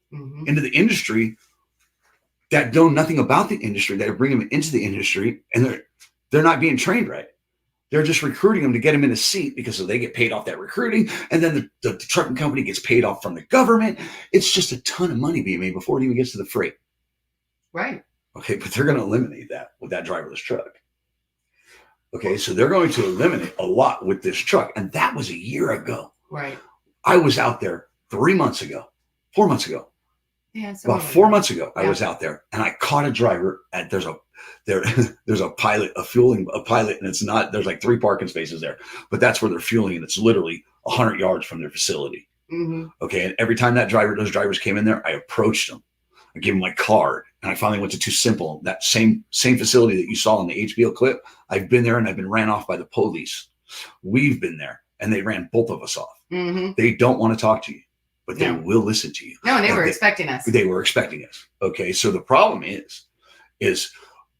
into the industry that know nothing about the industry, that are bringing them into the industry, and they're not being trained right. They're just recruiting them to get them in a seat because they get paid off that recruiting. And then the trucking company gets paid off from the government. It's just a ton of money being made before it even gets to the freight. Right. Okay. But they're going to eliminate that with that driverless truck. Okay. So they're going to eliminate a lot with this truck. And that was a year ago. Right. I was out there 4 months ago. Yeah. About 4 months ago, I was out there and I caught a driver there's there's a pilot, and it's not, there's like 3 parking spaces there, but that's where they're fueling, and it's literally 100 yards from their facility. Mm-hmm. Okay. And every time those drivers came in there, I approached them. I gave them my card, and I finally went to Too Simple. That same facility that you saw in the HBO clip. I've been there, and I've been ran off by the police. We've been there, and they ran both of us off. Mm-hmm. They don't want to talk to you, but they will listen to you. No, and they were expecting us. They were expecting us. Okay. So the problem is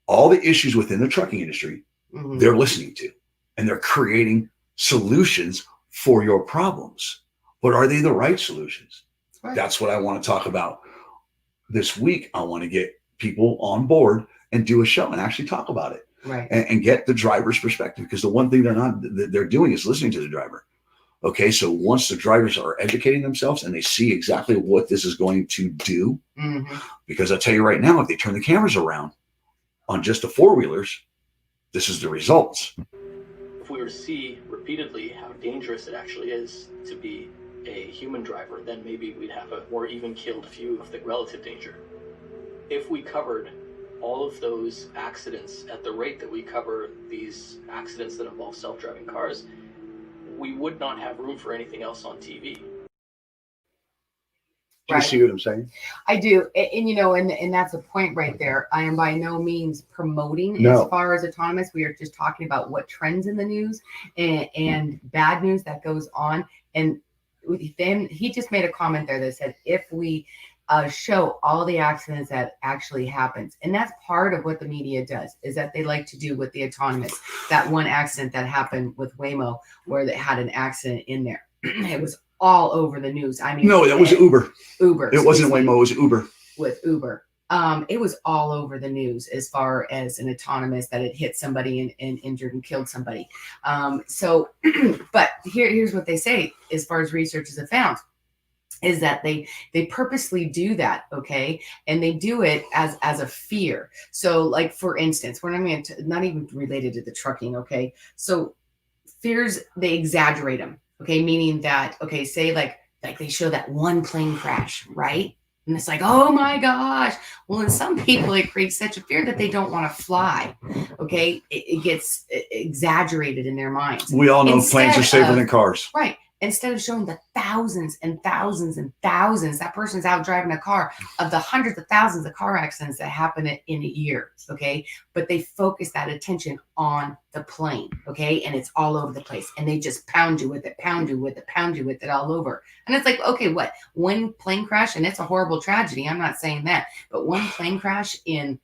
all the issues within the trucking industry, mm-hmm. they're listening to, and they're creating solutions for your problems. But are they the right solutions? Right. That's what I want to talk about this week. I want to get people on board and do a show and actually talk about it, right? And get the driver's perspective, because the one thing they're doing is listening to the driver. Okay, so once the drivers are educating themselves and they see exactly what this is going to do, mm-hmm. because I'll tell you right now, if they turn the cameras around on just the 4-wheelers, this is the results. If we were to see repeatedly how dangerous it actually is to be a human driver, then maybe we'd have a more even keeled view of the relative danger. If we covered all of those accidents at the rate that we cover these accidents that involve self-driving cars, we would not have room for anything else on TV. Do you see what I'm saying? I do. And you know, and that's a point right there. I am by no means promoting as far as autonomous. We are just talking about what trends in the news and bad news that goes on. And then he just made a comment there that said, if we show all the accidents that actually happens, and that's part of what the media does, is that they like to do with the autonomous. That one accident that happened with Waymo, where they had an accident in there. It was all over the news. I mean, no, that was Uber. Uber. It wasn't Waymo. It was Uber. With Uber. It was all over the news as far as an autonomous that it hit somebody and injured and killed somebody. So, but here's what they say as far as researchers have found, is that they purposely do that, okay? And they do it as a fear. So, like, for instance, we're not even related to the trucking, okay? So fears, they exaggerate them, okay? Meaning that, okay, say like they show that one plane crash, right? And it's like, oh my gosh. Well, in some people, it creates such a fear that they don't want to fly. Okay. It gets exaggerated in their minds. We all know planes are safer than cars. Right. Instead of showing the thousands and thousands and thousands, that person's out driving a car, of the hundreds of thousands of car accidents that happen in a year. Okay. But they focus that attention on the plane. Okay. And it's all over the place. And they just pound you with it all over. And it's like, okay, what? One plane crash, and it's a horrible tragedy. I'm not saying that, but one plane crash in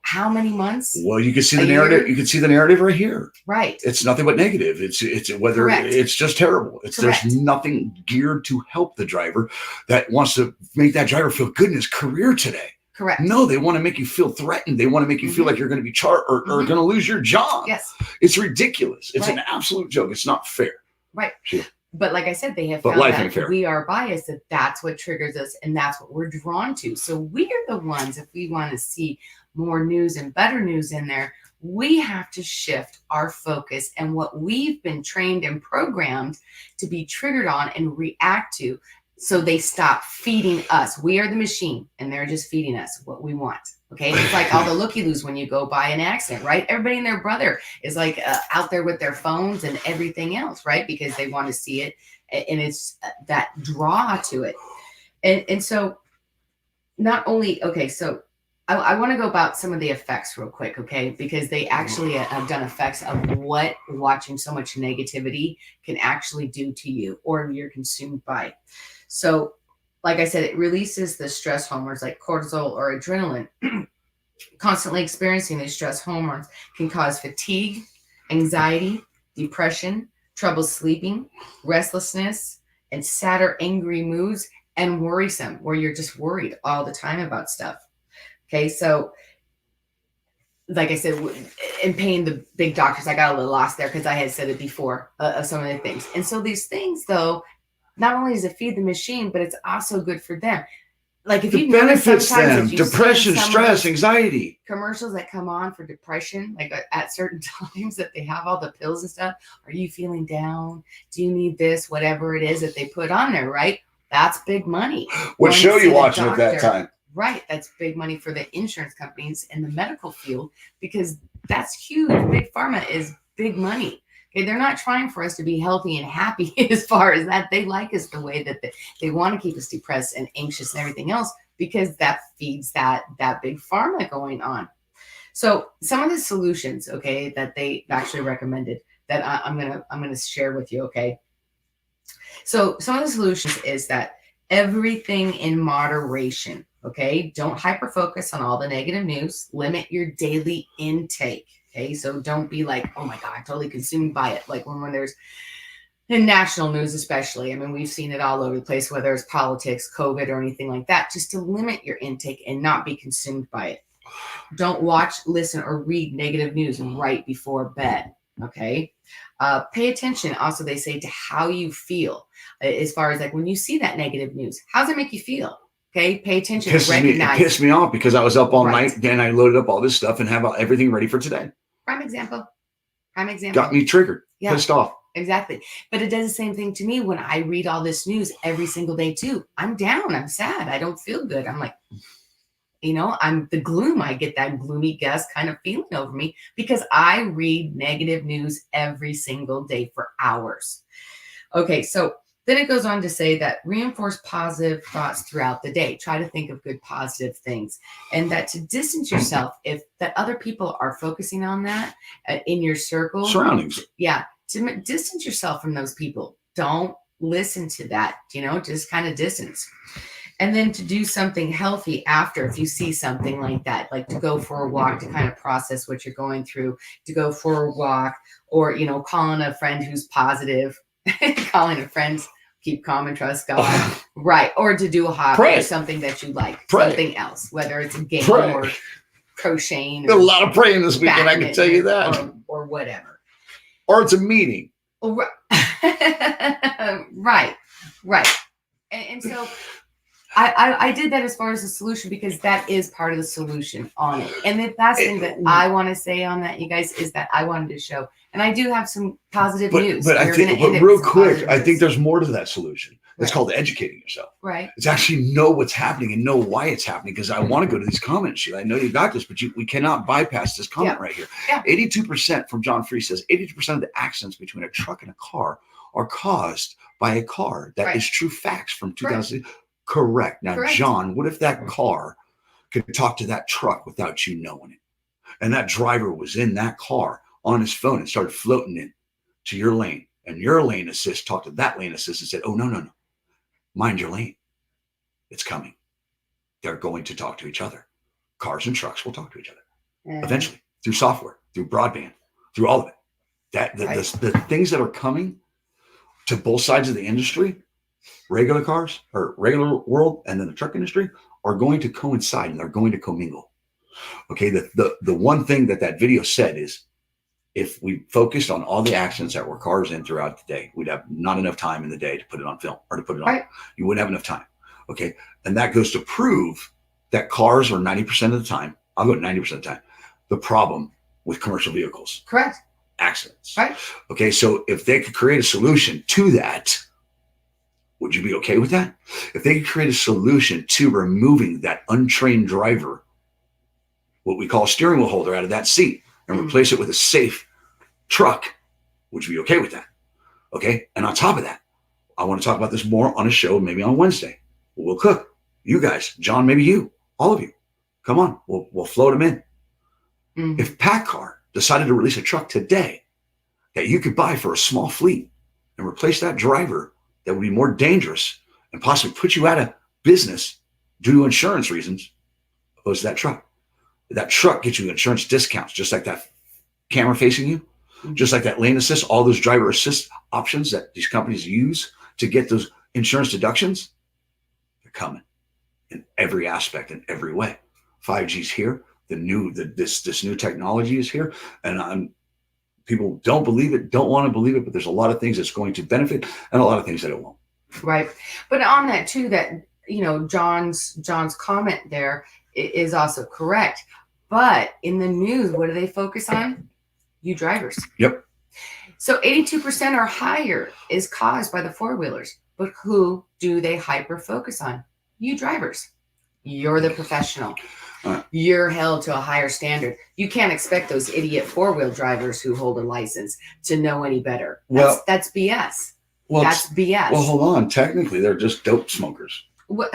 how many months? Well, you can see the narrative. You can see the narrative right here. Right. It's nothing but negative. It's whether Correct. It's just terrible. There's nothing geared to help the driver that wants to make that driver feel good in his career today. Correct. No, they want to make you feel threatened. They want to make you feel like you're going to be charged or going to lose your job. Yes. It's ridiculous. It's an absolute joke. It's not fair. Right. Sure. But like I said, they have found that we are biased, that's what triggers us, and that's what we're drawn to. So we are the ones, if we want to see more news and better news in there, we have to shift our focus and what we've been trained and programmed to be triggered on and react to, so they stop feeding us. We are the machine, and they're just feeding us what we want. Okay, it's like all the looky-loos when you go by an accident, right? Everybody and their brother is like out there with their phones and everything else, right? Because they want to see it, and it's that draw to it. And so not only, okay, so I want to go about some of the effects real quick, okay? Because they actually have done effects of what watching so much negativity can actually do to you, or you're consumed by. So, like I said, it releases the stress hormones like cortisol or adrenaline. Constantly experiencing these stress hormones can cause fatigue, anxiety, depression, trouble sleeping, restlessness, and sad or angry moods, and worrisome, where you're just worried all the time about stuff. Okay, so like I said, in paying the big doctors, I got a little lost there because I had said it before of some of the things. And so these things, though, not only does it feed the machine, but it's also good for them. Like if you benefits them, depression, stress, anxiety. Commercials that come on for depression, like at certain times that they have all the pills and stuff. Are you feeling down? Do you need this? Whatever it is that they put on there, right? That's big money. What show you watching at that time? Right. That's big money for the insurance companies and the medical field, because that's huge. Big pharma is big money. Okay, they're not trying for us to be healthy and happy as far as that. They like us the way that they want to keep us depressed and anxious and everything else, because that feeds that big pharma going on. So some of the solutions, okay, that they actually recommended that I'm gonna share with you, okay. So some of the solutions is that everything in moderation, okay. Don't hyper focus on all the negative news. Limit your daily intake, okay. So don't be like, oh my God, totally consumed by it. Like when there's in national news, especially. I mean, we've seen it all over the place, whether it's politics, COVID, or anything like that. Just to limit your intake and not be consumed by it. Don't watch, listen, or read negative news right before bed. Okay. Pay attention also, they say, to how you feel, as far as like when you see that negative news. How does it make you feel? Okay. Pay attention. It pissed me off because I was up all night. Then I loaded up all this stuff and have everything ready for today. Prime example. Got me triggered. Yeah. Pissed off. Exactly. But it does the same thing to me when I read all this news every single day too. I'm down. I'm sad. I don't feel good. I'm like, I'm the gloom. I get that gloomy gust kind of feeling over me because I read negative news every single day for hours. Okay. So then it goes on to say that reinforce positive thoughts throughout the day. Try to think of good, positive things, and that to distance yourself if that other people are focusing on that in your circle. Surroundings. Yeah. To distance yourself from those people. Don't listen to that, just kind of distance. And then to do something healthy after, if you see something like that, like to go for a walk to kind of process what you're going through, to go for a walk, or, calling a friend who's positive, calling a friend, keep calm and trust God. Right. Or to do a hobby or something that you like, something else, whether it's a game or crocheting. Or a lot of praying this weekend, I can tell you that. Or whatever. Or it's a meeting. Right. And so I did that as far as the solution, because that is part of the solution on it. And the last thing that I want to say on that, you guys, is that I wanted to show, and I do have some positive news. But I think, real quick, I think there's more to that solution. It's called educating yourself. Right. It's actually know what's happening and know why it's happening. Because I want to go to these comments, Sheila. I know you got this, but we cannot bypass this comment right here. Yeah. 82% from John Free says 82% of the accidents between a truck and a car are caused by a car. That is true facts from 2000. Correct. Now, John, what if that car could talk to that truck without you knowing it? And that driver was in that car on his phone and started floating in to your lane. And your lane assist talked to that lane assist and said, oh, no. Mind your lane. It's coming. They're going to talk to each other. Cars and trucks will talk to each other eventually, through software, through broadband, through all of it. The things that are coming to both sides of the industry, regular cars or regular world, and then the truck industry, are going to coincide and they're going to commingle. Okay. The one thing that video said is, if we focused on all the accidents that were cars in throughout the day, we'd have not enough time in the day to put it on film or to put it on. You wouldn't have enough time. Okay. And that goes to prove that cars are 90% of the time. I'll go 90% of the time. The problem with commercial vehicles. Correct. Accidents. Right. Okay. So if they could create a solution to that, would you be okay with that? If they could create a solution to removing that untrained driver, what we call a steering wheel holder, out of that seat and replace it with a safe truck, would you be okay with that? Okay. And on top of that, I want to talk about this more on a show, maybe on Wednesday. We'll cook. You guys, John, maybe you, all of you, come on. We'll float them in. If PACCAR decided to release a truck today that you could buy for a small fleet and replace that driver, that would be more dangerous and possibly put you out of business due to insurance reasons, opposed to that truck. That truck gets you insurance discounts, just like that camera facing you, just like that lane assist, all those driver assist options that these companies use to get those insurance deductions. They're coming in every aspect, in every way. 5G's here. This new technology is here, and people don't believe it, don't want to believe it, but there's a lot of things that's going to benefit and a lot of things that it won't. Right. But on that too, that, John's comment there is also correct. But in the news, what do they focus on? You drivers. Yep. So 82% or higher is caused by the four-wheelers. But who do they hyper focus on? You drivers. You're the professional. Right. You're held to a higher standard. You can't expect those idiot 4-wheel drivers who hold a license to know any better. That's BS. Well, that's BS. Well, hold on. Technically, they're just dope smokers. What?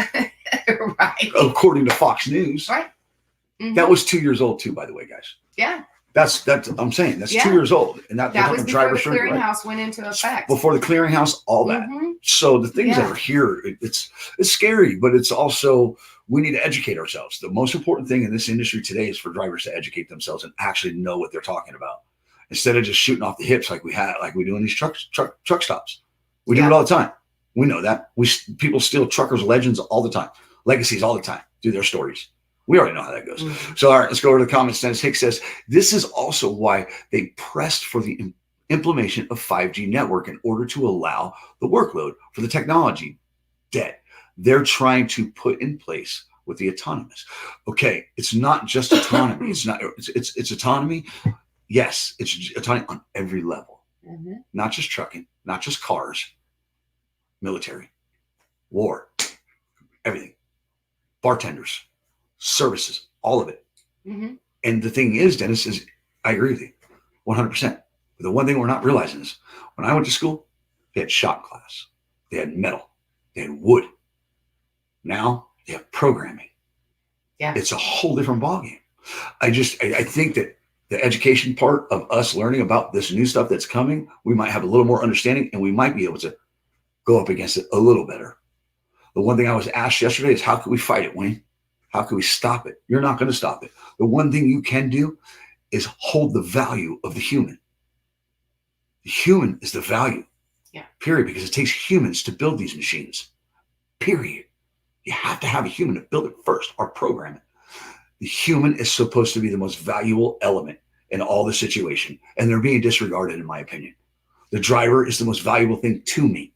Right. According to Fox News. Right. Mm-hmm. That was 2 years old too, by the way, guys. Yeah. That's I'm saying that's 2 years old, and that was before the clearinghouse went into effect. Before the clearinghouse, all that. Mm-hmm. So the things that are here, it's scary, but it's also we need to educate ourselves. The most important thing in this industry today is for drivers to educate themselves and actually know what they're talking about, instead of just shooting off the hips like we do in these truck stops. We do it all the time. We know that. People steal truckers' legends all the time, legacies all the time, do their stories. We already know how that goes. Mm-hmm. So, all right, let's go over to the comments. Dennis Hicks says, this is also why they pressed for the implementation of 5G network in order to allow the workload for the technology debt they're trying to put in place with the autonomous. Okay, it's not just autonomy. It's autonomy. Yes, it's autonomy on every level, not just trucking, not just cars, military, war, everything, bartenders, services, all of it. Mm-hmm. And the thing is, Dennis, is I agree with you 100%. But the one thing we're not realizing is when I went to school, they had shop class, they had metal, they had wood. Now they have programming. Yeah, it's a whole different ballgame. I think that the education part of us learning about this new stuff that's coming, we might have a little more understanding, and we might be able to go up against it a little better. The one thing I was asked yesterday is, how can we fight it, Wayne? How can we stop it? You're not going to stop it. The one thing you can do is hold the value of the human. The human is the value. Yeah. Period. Because it takes humans to build these machines. Period. You have to have a human to build it first or program it. The human is supposed to be the most valuable element in all the situation, and they're being disregarded, in my opinion. The driver is the most valuable thing to me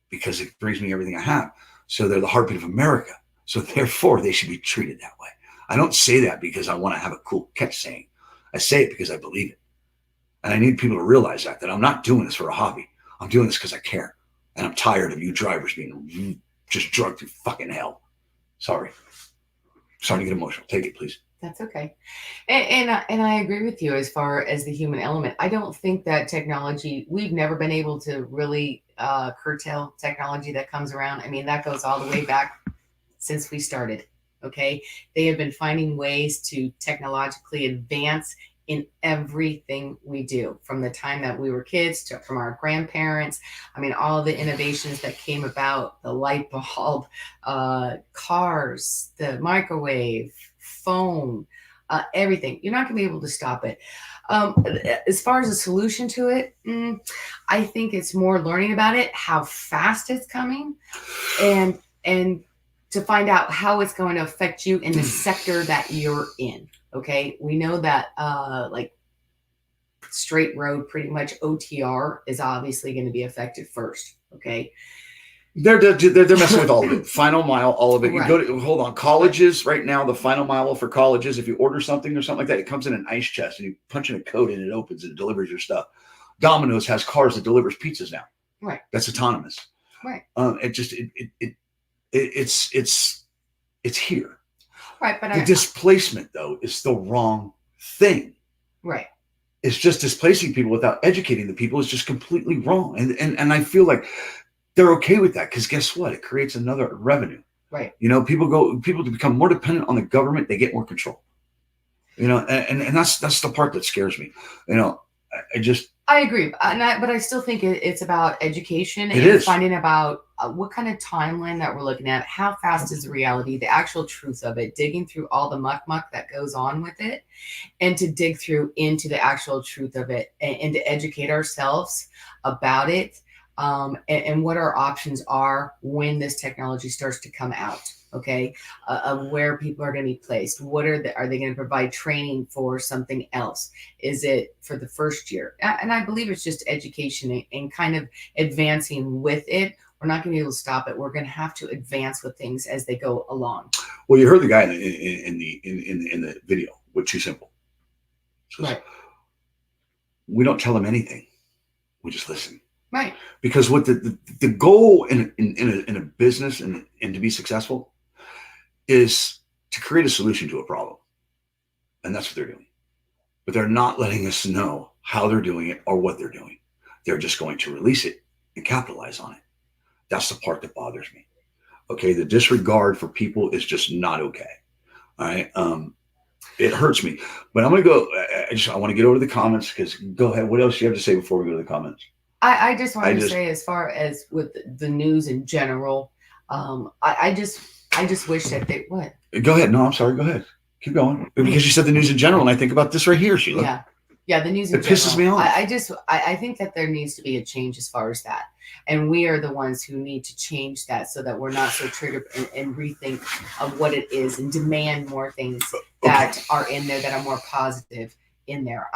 because it brings me everything I have. So they're the heartbeat of America. So therefore, they should be treated that way. I don't say that because I want to have a cool catch saying. I say it because I believe it. And I need people to realize that I'm not doing this for a hobby. I'm doing this because I care. And I'm tired of you drivers being just drugged through fucking hell. Sorry to get emotional. Take it, please. That's okay. And I agree with you as far as the human element. I don't think that technology, we've never been able to really curtail technology that comes around. I mean, that goes all the way back since we started. Okay. They have been finding ways to technologically advance in everything we do, from the time that we were kids to from our grandparents. I mean, all the innovations that came about, the light bulb, cars, the microwave, phone, everything. You're not going to be able to stop it. As far as a solution to it, I think it's more learning about it, how fast it's coming, and to find out how it's going to affect you in the sector that you're in. Okay, we know that like straight road, pretty much OTR is obviously going to be affected first. Okay, they're messing with all of it. Final mile, all of it. You go to hold on colleges right now. The final mile for colleges, if you order something or something like that, it comes in an ice chest, and you punch in a code, and it opens and it delivers your stuff. Domino's has cars that delivers pizzas now. Right, that's autonomous. Right. It's here. Right, but the displacement, though, is the wrong thing. Right. It's just displacing people without educating the people is just completely wrong. And I feel like they're okay with that because guess what? It creates another revenue. Right. You know, people to become more dependent on the government, they get more control. You know, and that's the part that scares me. You know, I agree, but I still think it's about education and finding about what kind of timeline that we're looking at, how fast is the reality, the actual truth of it, digging through all the muck that goes on with it, and to dig through into the actual truth of it and to educate ourselves about it, and what our options are when this technology starts to come out. Okay, of where people are going to be placed. What are they going to provide training for something else? Is it for the first year? And I believe it's just education and kind of advancing with it. We're not going to be able to stop it. We're going to have to advance with things as they go along. Well, you heard the guy in the video with Too Simple. Right. We don't tell them anything. We just listen. Right. Because what the goal in a business and to be successful is to create a solution to a problem. And that's what they're doing. But they're not letting us know how they're doing it or what they're doing. They're just going to release it and capitalize on it. That's the part that bothers me. Okay, the disregard for people is just not okay. All right, it hurts me. But I'm going to go. I want to get over to the comments because go ahead. What else do you have to say before we go to the comments? I just wanted to say, as far as with the news in general, I just wish that they what. Go ahead. No, I'm sorry. Go ahead. Keep going. Because you said the news in general, and I think about this right here, Sheila. Yeah, the news in general. It pisses me off. I think that there needs to be a change as far as that. And we are the ones who need to change that so that we're not so triggered and rethink of what it is and demand more things that are in there that are more positive in there.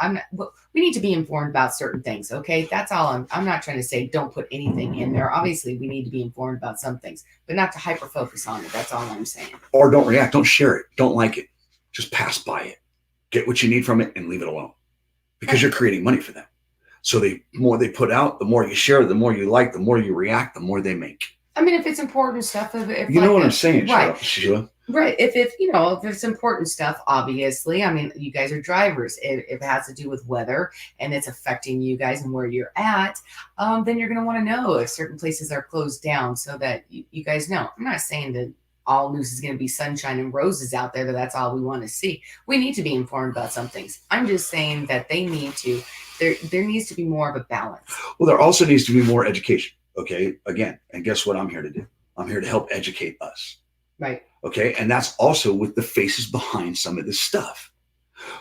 We need to be informed about certain things. Okay. That's all I'm not trying to say don't put anything in there. Obviously we need to be informed about some things, but not to hyper focus on it. That's all I'm saying. Or don't react. Don't share it. Don't like it. Just pass by it. Get what you need from it and leave it alone. Because you're creating money for them. So the more they put out, the more you share, the more you like, the more you react, the more they make. I mean, if it's important stuff, if you know what I'm saying, Sheila? Right. If it's important stuff, obviously, I mean, you guys are drivers. If it has to do with weather and it's affecting you guys and where you're at, then you're going to want to know if certain places are closed down so that you guys know. I'm not saying that all news is going to be sunshine and roses out there, that's all we want to see. We need to be informed about some things. I'm just saying that they need to, there needs to be more of a balance. Well, there also needs to be more education. Okay. Again, and guess what I'm here to do? I'm here to help educate us. Right. Okay. And that's also with the faces behind some of this stuff.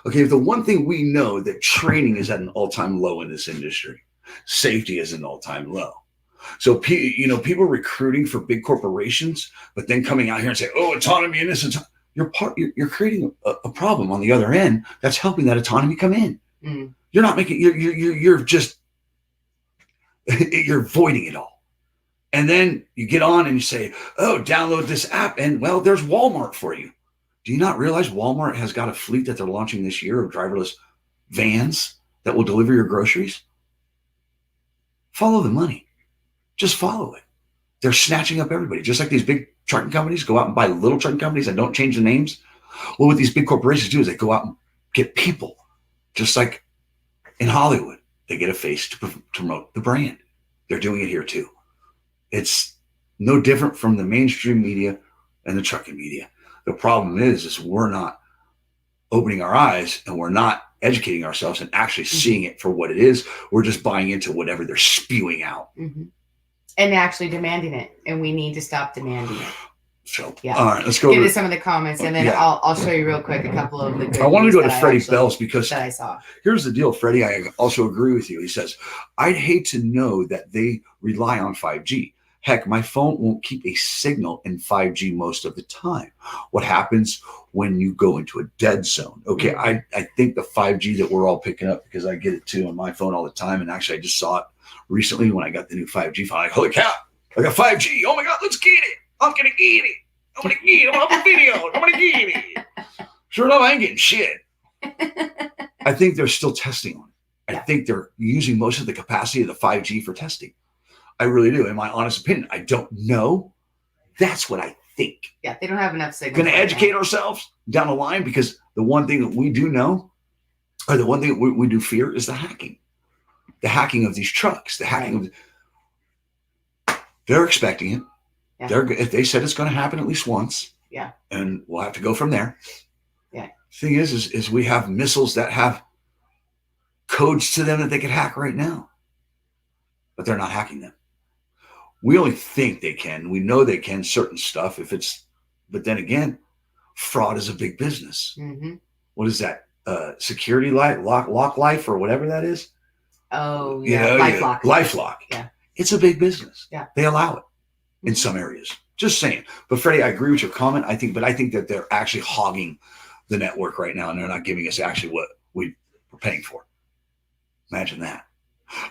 Okay. The one thing we know that training is at an all-time low in this industry. Safety is an all-time low. So, people recruiting for big corporations, but then coming out here and say, "Oh, autonomy and this," you're creating a problem on the other end that's helping that autonomy come in. Mm. You're not making you're just you're voiding it all. And then you get on and you say, "Oh, download this app," and well, there's Walmart for you. Do you not realize Walmart has got a fleet that they're launching this year of driverless vans that will deliver your groceries? Follow the money. Just follow it. They're snatching up everybody. Just like these big trucking companies go out and buy little trucking companies and don't change the names. Well, what these big corporations do is they go out and get people. Just like in Hollywood, they get a face to promote the brand. They're doing it here too. It's no different from the mainstream media and the trucking media. The problem is we're not opening our eyes and we're not educating ourselves and actually seeing it for what it is. We're just buying into whatever they're spewing out. Mm-hmm. And actually demanding it. And we need to stop demanding it. So, all right, let's go get to some of the comments, and then I'll show you real quick a couple of the good I want to go to Freddie Bells because that I saw. Here's the deal, Freddie. I also agree with you. He says, "I'd hate to know that they rely on 5G. Heck, my phone won't keep a signal in 5G most of the time. What happens when you go into a dead zone?" Okay, I think the 5G that we're all picking up, because I get it too on my phone all the time, and actually I just saw it recently when I got the new 5G phone. Like, holy cow, I got 5G. Oh my God, let's get it. I'm going to get it. I'm going to get it. I'm going to have a video. I'm going to get it. Sure enough, I ain't getting shit. I think they're still testing on it. I think they're using most of the capacity of the 5G for testing. I really do. In my honest opinion, I don't know. That's what I think. Yeah, they don't have enough signals. Going to educate ourselves down the line, because the one thing that we do know, or the one thing that we do fear, is the hacking. The hacking of these trucks, the hacking of they're expecting it. Yeah. If they said it's going to happen at least once. Yeah. And we'll have to go from there. Yeah. Thing is we have missiles that have codes to them that they could hack right now. But they're not hacking them. We only think they can. We know they can certain stuff but then again, fraud is a big business. Mm-hmm. What is that? Security lock life or whatever that is. Oh, yeah. LifeLock. LifeLock. Yeah. It's a big business. Yeah. They allow it in some areas. Just saying. But Freddie, I agree with your comment. I think that they're actually hogging the network right now, and they're not giving us actually what we're paying for. Imagine that.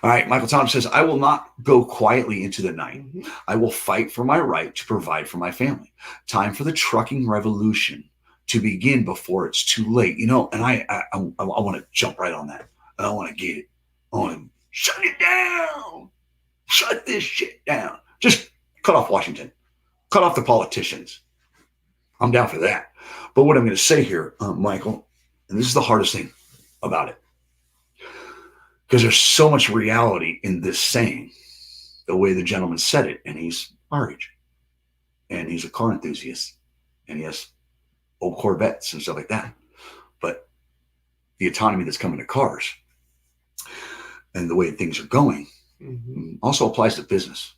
All right. Michael Thompson says, "I will not go quietly into the night. Mm-hmm. I will fight for my right to provide for my family. Time for the trucking revolution to begin before it's too late." And I want to jump right on that. I want to get it. I want to shut it down. Shut this shit down. Just cut off Washington. Cut off the politicians. I'm down for that. But what I'm going to say here, Michael, and this is the hardest thing about it, because there's so much reality in this saying, the way the gentleman said it, and he's our age, and he's a car enthusiast, and he has old Corvettes and stuff like that. But the autonomy that's coming to cars and the way things are going also applies to business.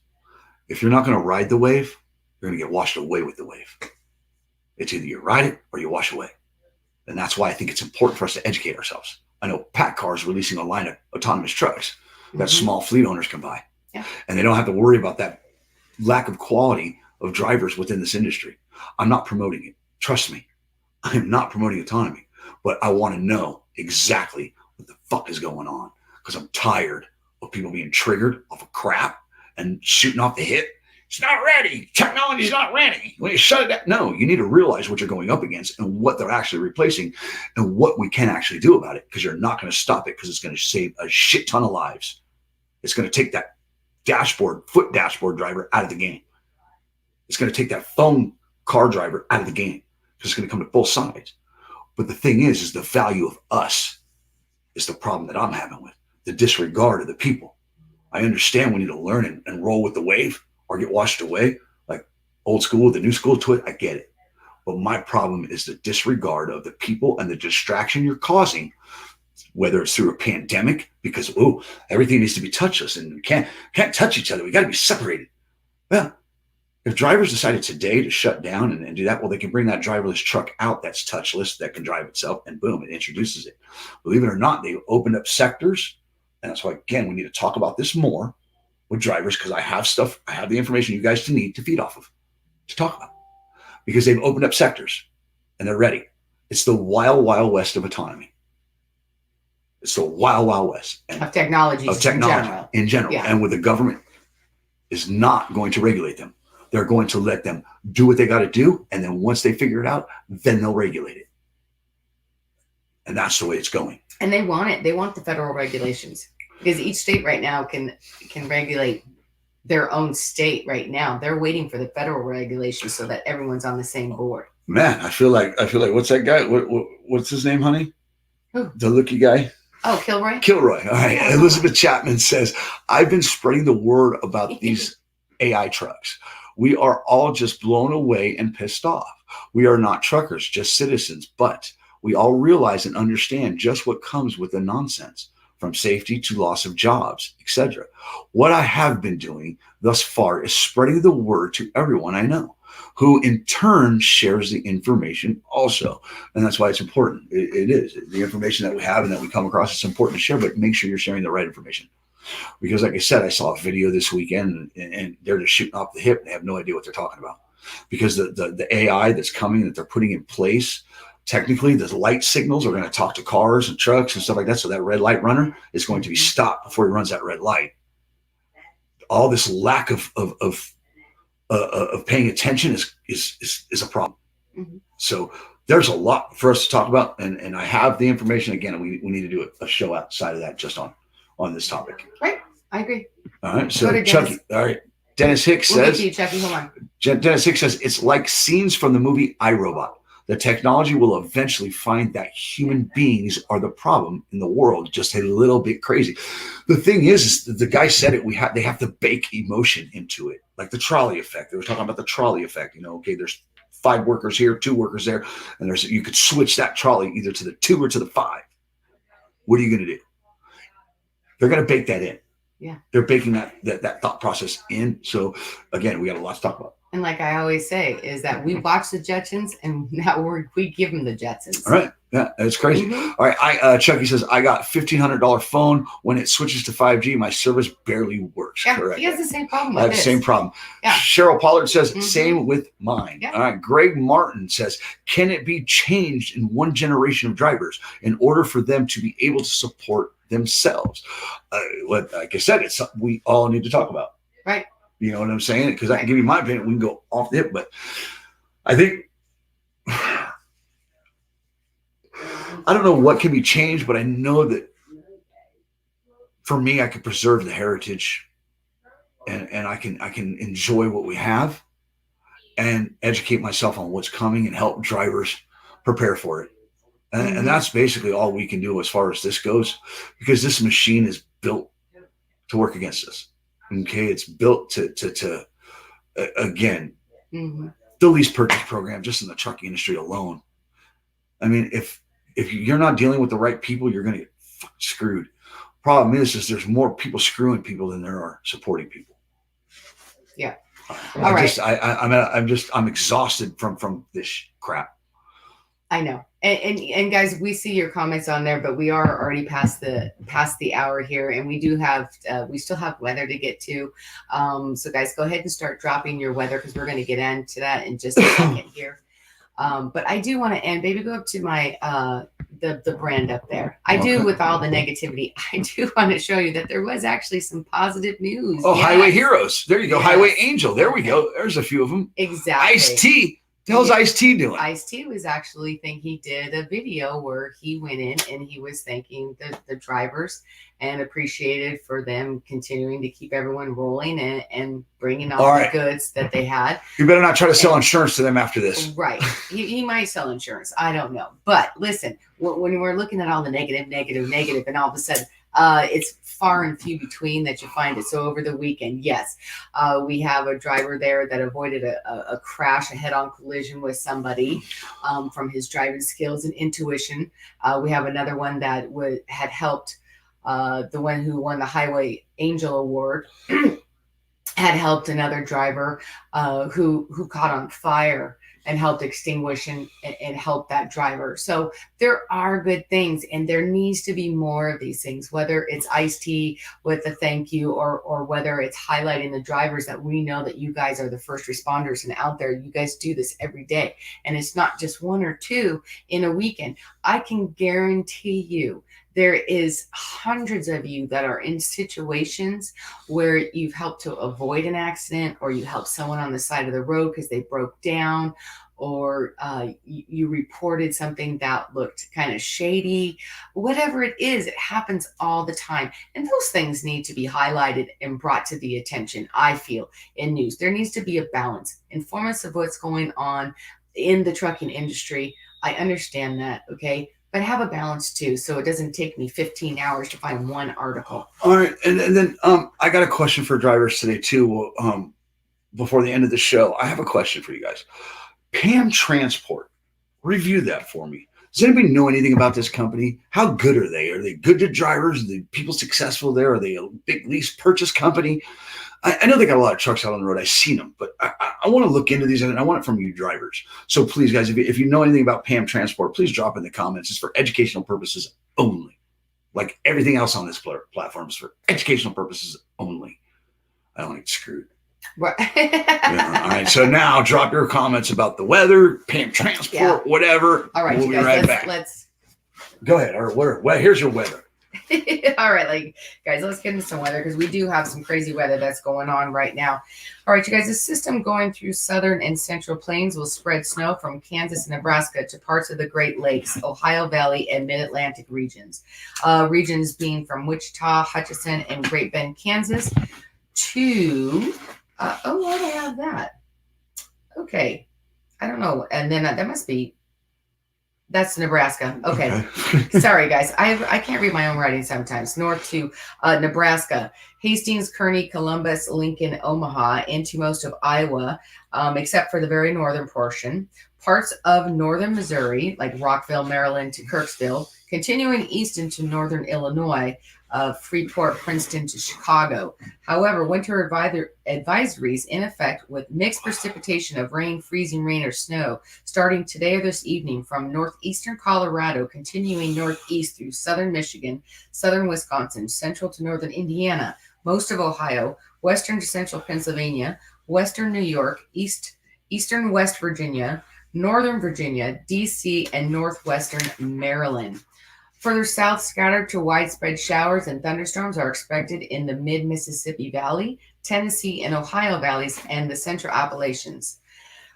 If you're not going to ride the wave, you're going to get washed away with the wave. It's either you ride it or you wash away. And that's why I think it's important for us to educate ourselves. I know PACCAR is releasing a line of autonomous trucks that small fleet owners can buy. Yeah. And they don't have to worry about that lack of quality of drivers within this industry. I'm not promoting it. Trust me. I'm not promoting autonomy. But I want to know exactly what the fuck is going on, because I'm tired of people being triggered off of crap and shooting off the hip. It's not ready. Technology's not ready. When you shut it down, no, you need to realize what you're going up against and what they're actually replacing and what we can actually do about it, because you're not going to stop it, because it's going to save a shit ton of lives. It's going to take that foot dashboard driver out of the game. It's going to take that phone car driver out of the game, because it's going to come to both sides. But the thing is the value of us is the problem that I'm having with the disregard of the people. I understand we need to learn and roll with the wave or get washed away, like old school, the new school to it. I get it. But my problem is the disregard of the people and the distraction you're causing, whether it's through a pandemic, because, everything needs to be touchless and we can't touch each other. We got to be separated. Well, if drivers decided today to shut down and do that, well, they can bring that driverless truck out that's touchless, that can drive itself, and boom, it introduces it. Believe it or not, they opened up sectors. And that's why, again, we need to talk about this more with drivers, because I have the information you guys need to feed off of, to talk about, because they've opened up sectors and they're ready. It's the wild, wild west of autonomy. It's the wild, wild west of technology in general. Yeah. And with the government is not going to regulate them. They're going to let them do what they got to do. And then once they figure it out, then they'll regulate it. And that's the way it's going. And they want it. They want the federal regulations, because each state right now can regulate their own state right now. They're waiting for the federal regulations so that everyone's on the same board. Man, I feel like what's that guy? What's his name, honey? Who? The looky guy. Oh, Kilroy. Kilroy. All right. Oh. Elizabeth Chapman says, I've been spreading the word about these AI trucks. We are all just blown away and pissed off. We are not truckers, just citizens, but we all realize and understand just what comes with the nonsense, from safety to loss of jobs, etc. What I have been doing thus far is spreading the word to everyone I know, who in turn shares the information also. And that's why it's important. It is. The information that we have and that we come across, it's important to share, but make sure you're sharing the right information. Because like I said, I saw a video this weekend and they're just shooting off the hip and they have no idea what they're talking about. Because the AI that's coming, that they're putting in place, technically the light signals are going to talk to cars and trucks and stuff like that. So that red light runner is going to be stopped before he runs that red light. All this lack of paying attention is a problem. Mm-hmm. So there's a lot for us to talk about, and I have the information again, and we need to do a show outside of that just on this topic. Right, I agree. All right, so Chucky. All right, Dennis Hicks says. You, Chucky. Hold on. Dennis Hicks says it's like scenes from the movie iRobot. The technology will eventually find that human beings are the problem in the world, just a little bit crazy. The thing is the guy said it. They have to bake emotion into it, like the trolley effect. They were talking about the trolley effect. Okay, there's 5 workers here, 2 workers there, and you could switch that trolley either to the 2 or to the 5. What are you going to do? They're going to bake that in. Yeah, they're baking that thought process in. So again, we got a lot to talk about. And like I always say, is that we watch the Jetsons and now we give them the Jetsons. All right. Yeah, it's crazy. Mm-hmm. All right. Chucky says, I got $1,500 phone. When it switches to 5G, my service barely works. Yeah, correct. He has the same problem with this. Same problem. Yeah. Cheryl Pollard says, same with mine. Yeah. All right. Greg Martin says, can it be changed in one generation of drivers in order for them to be able to support themselves? Like I said, it's something we all need to talk about. Right. You know what I'm saying? Because I can give you my opinion. We can go off the hip, but I think I don't know what can be changed, but I know that for me, I could preserve the heritage, and I can enjoy what we have, and educate myself on what's coming and help drivers prepare for it. And that's basically all we can do as far as this goes, because this machine is built to work against us. Okay. It's built to again, the lease purchase program, just in the trucking industry alone. I mean, if you're not dealing with the right people, you're going to get screwed. Problem is there's more people screwing people than there are supporting people. Yeah. I'm exhausted from this crap. I know. And guys, we see your comments on there, but we are already past the hour here, and we still have weather to get to. So guys, go ahead and start dropping your weather, because we're going to get into that in just a second here. But I do want to end, baby, go up to my the brand up there. I do, with all the negativity, I do want to show you that there was actually some positive news. Oh, yes. Highway Heroes. There you go. Yes. Highway Angel. There we go. There's a few of them. Exactly. Ice-T. The hell's Ice-T doing? Ice-T was actually he did a video where he went in and he was thanking the drivers and appreciated for them continuing to keep everyone rolling and bringing all the goods that they had. You better not try to sell insurance to them after this. Right. He might sell insurance. I don't know. But listen, when we're looking at all the negative, and all of a sudden, it's far and few between that you find it. So over the weekend, yes, we have a driver there that avoided a crash, a head-on collision with somebody from his driving skills and intuition. We have another one that had helped the one who won the Highway Angel Award had helped another driver who caught on fire and helped extinguish and help that driver. So there are good things, and there needs to be more of these things, whether it's Ice-T with a thank you or whether it's highlighting the drivers that we know that you guys are the first responders and out there. You guys do this every day, and it's not just one or two in a weekend. I can guarantee you there is hundreds of you that are in situations where you've helped to avoid an accident, or you helped someone on the side of the road because they broke down, or you reported something that looked kind of shady. Whatever it is, it happens all the time. And those things need to be highlighted and brought to the attention, I feel, in news. There needs to be a balance. Inform us of what's going on in the trucking industry. I understand that, okay? But have a balance too, so it doesn't take me 15 hours to find one article. All right, and then I got a question for drivers today too. Before the end of the show, I have a question for you guys. Pam Transport, review that for me. Does anybody know anything about this company? How good are they? Are they good to drivers? Are the people successful there? Are they a big lease purchase company? I know they got a lot of trucks out on the road. I've seen them, but I want to look into these, and I want it from you drivers. So please, guys, if you know anything about Pam Transport, please drop in the comments. It's for educational purposes only. Like everything else on this platform is for educational purposes only. I don't want to get screwed. Right. Yeah, all right. So now drop your comments about the weather, Pam Transport, whatever. All right, we'll be right back. Let's go ahead. All right, here's your weather. All right, guys, let's get into some weather, because we do have some crazy weather that's going on right now. All right, you guys, the system going through southern and central plains will spread snow from Kansas and Nebraska to parts of the Great Lakes, Ohio Valley, and Mid-Atlantic regions. Regions being from Wichita, Hutchinson, and Great Bend, Kansas to why do I have that? Okay, I don't know. And then that must be. That's Nebraska. Okay. Sorry, guys. I can't read my own writing sometimes. North to Nebraska, Hastings, Kearney, Columbus, Lincoln, Omaha, into most of Iowa, except for the very northern portion. Parts of northern Missouri, like Rockville, Maryland to Kirksville, continuing east into northern Illinois, Freeport, Princeton to Chicago. However, winter advisories in effect with mixed precipitation of rain, freezing rain, or snow starting today or this evening from northeastern Colorado, continuing northeast through southern Michigan, southern Wisconsin, central to northern Indiana, most of Ohio, western to central Pennsylvania, western New York, eastern West Virginia, northern Virginia, D.C., and northwestern Maryland. Further south, scattered to widespread showers and thunderstorms are expected in the mid-Mississippi Valley, Tennessee, and Ohio valleys, and the central Appalachians.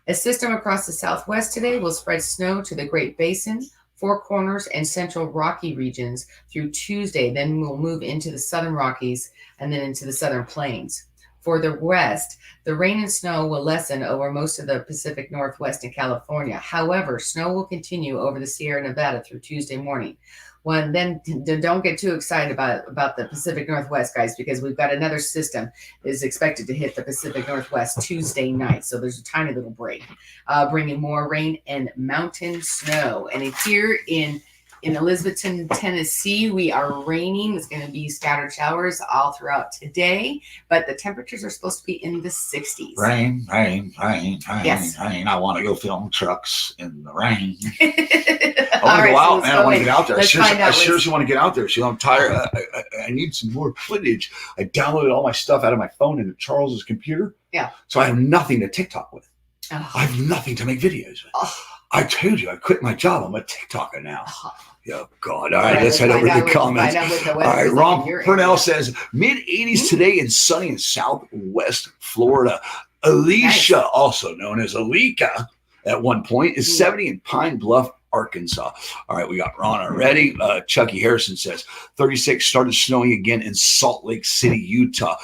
A system across the southwest today will spread snow to the Great Basin, Four Corners, and central Rocky regions through Tuesday. Then we'll move into the southern Rockies and then into the southern plains. For the west, the rain and snow will lessen over most of the Pacific Northwest and California. However, snow will continue over the Sierra Nevada through Tuesday morning. Then don't get too excited about the Pacific Northwest, guys, because we've got another system that is expected to hit the Pacific Northwest Tuesday night. So there's a tiny little break, bringing more rain and mountain snow. And here in Elizabethton, Tennessee, we are raining. It's going to be scattered showers all throughout today, but the temperatures are supposed to be in the 60s. Rain, rain, rain, rain, Yes. rain. I want to go film trucks in the rain. I All want to right, go so out, let's man. go I want to in. get out there. Let's I find out seriously want to get out there. I'm tired. I need some more footage. I downloaded all my stuff out of my phone into Charles's computer. Yeah. So I have nothing to TikTok with. Oh. I have nothing to make videos with. Oh. I told you I quit my job. I'm a TikToker now. Oh. Oh, God. All right, let's head over to the comments. All right, Ron Purnell says mid-80s today and sunny in southwest Florida. Alicia, also known as Alika at one point, is 70 in Pine Bluff, Arkansas. All right, we got Ron already. Chucky Harrison says 36 started snowing again in Salt Lake City, Utah.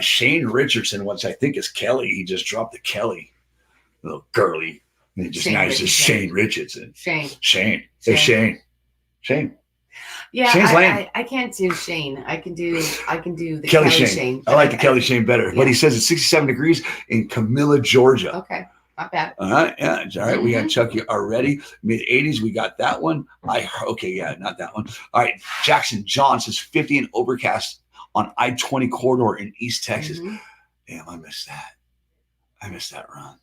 Shane Richardson, which I think is Kelly. He just dropped the Kelly. Little girly. And he just Shane now he's just Shane Richardson. Shane. Hey, Shane. Yeah, Shane's lame. I can't do Shane. I can do the Kelly Shane. Shane. I like the Kelly Shane better. But he says it's 67 degrees in Camilla, Georgia. Okay, not bad. All right, yeah, all right. We got Chucky already. Mid-80s, we got that one. Okay, yeah, not that one. All right, Jackson John says 50 and overcast on I-20 corridor in East Texas. Damn, I missed that. I missed that run.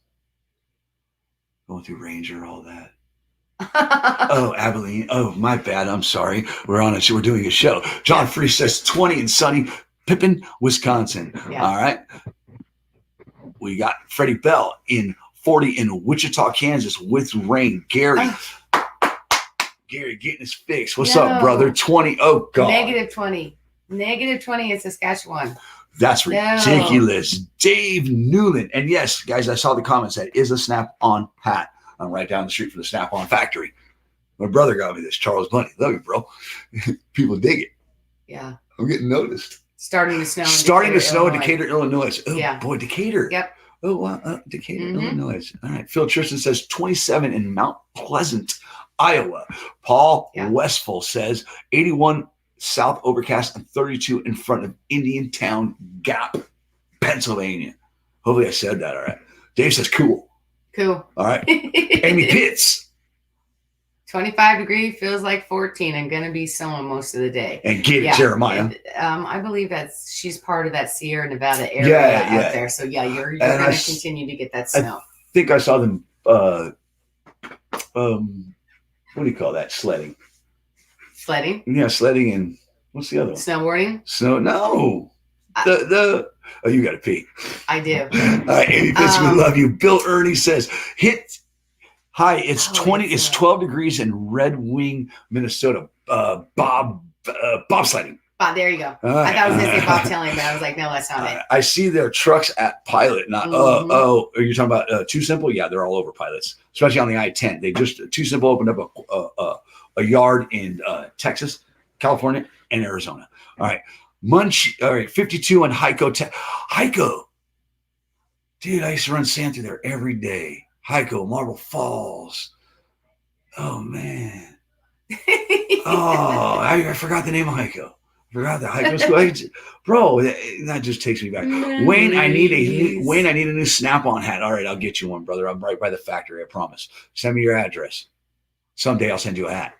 Going through Ranger, all that. Oh, Abilene. Oh, my bad. I'm sorry. We're doing a show. John Free says 20 and sunny, Pippin, Wisconsin. Yeah. All right. We got Freddie Bell in 40 in Wichita, Kansas with rain. Gary getting his fix. What's up, brother? 20. Oh, God. -20. -20 in Saskatchewan. That's ridiculous. Dave Newland. And yes, guys, I saw the comments. That is a Snap-on hat. I'm right down the street from the Snap-on factory. My brother got me this. Charles Bunny. Love you, bro. People dig it. Yeah. I'm getting noticed. Starting to snow in Decatur, Illinois. Oh, yeah. Boy, Decatur. Yep. Oh, wow. Decatur, Illinois. All right. Phil Tristan says 27 in Mount Pleasant, Iowa. Paul Westfall says 81 south overcast and 32 in front of Indiantown Gap, Pennsylvania. Hopefully I said that all right. Dave says cool. Cool. All right. Amy Pitts. 25 degree feels like 14. I'm going to be snowing most of the day. And get it, Jeremiah. And, I believe she's part of that Sierra Nevada area out there. So you're going to continue to get that snow. I think I saw them. What do you call that? Sledding. Yeah, sledding and what's the other one? Snowboarding. No. Oh, you got to pee. I do. All right, Amy Pitts, we love you. Bill Ernie says, hi, it's 12 degrees in Red Wing, Minnesota. Bobsledding. There you go. I thought I was going to say bobtailing, but I was like, no, that's not it. I see their trucks at Pilot. Not. Are you talking about Too Simple? Yeah, they're all over Pilots, especially on the I-10. They just Too Simple opened up a yard in Texas, California, and Arizona. All right. All right, 52 on Hico. Hico. Dude, I used to run sand through there every day. Hico, Marble Falls. Oh, man. I forgot the name of Hico. I forgot that Hico school. Bro, that just takes me back. Wayne, I need a new Snap-on hat. All right, I'll get you one, brother. I'm right by the factory, I promise. Send me your address. Someday I'll send you a hat.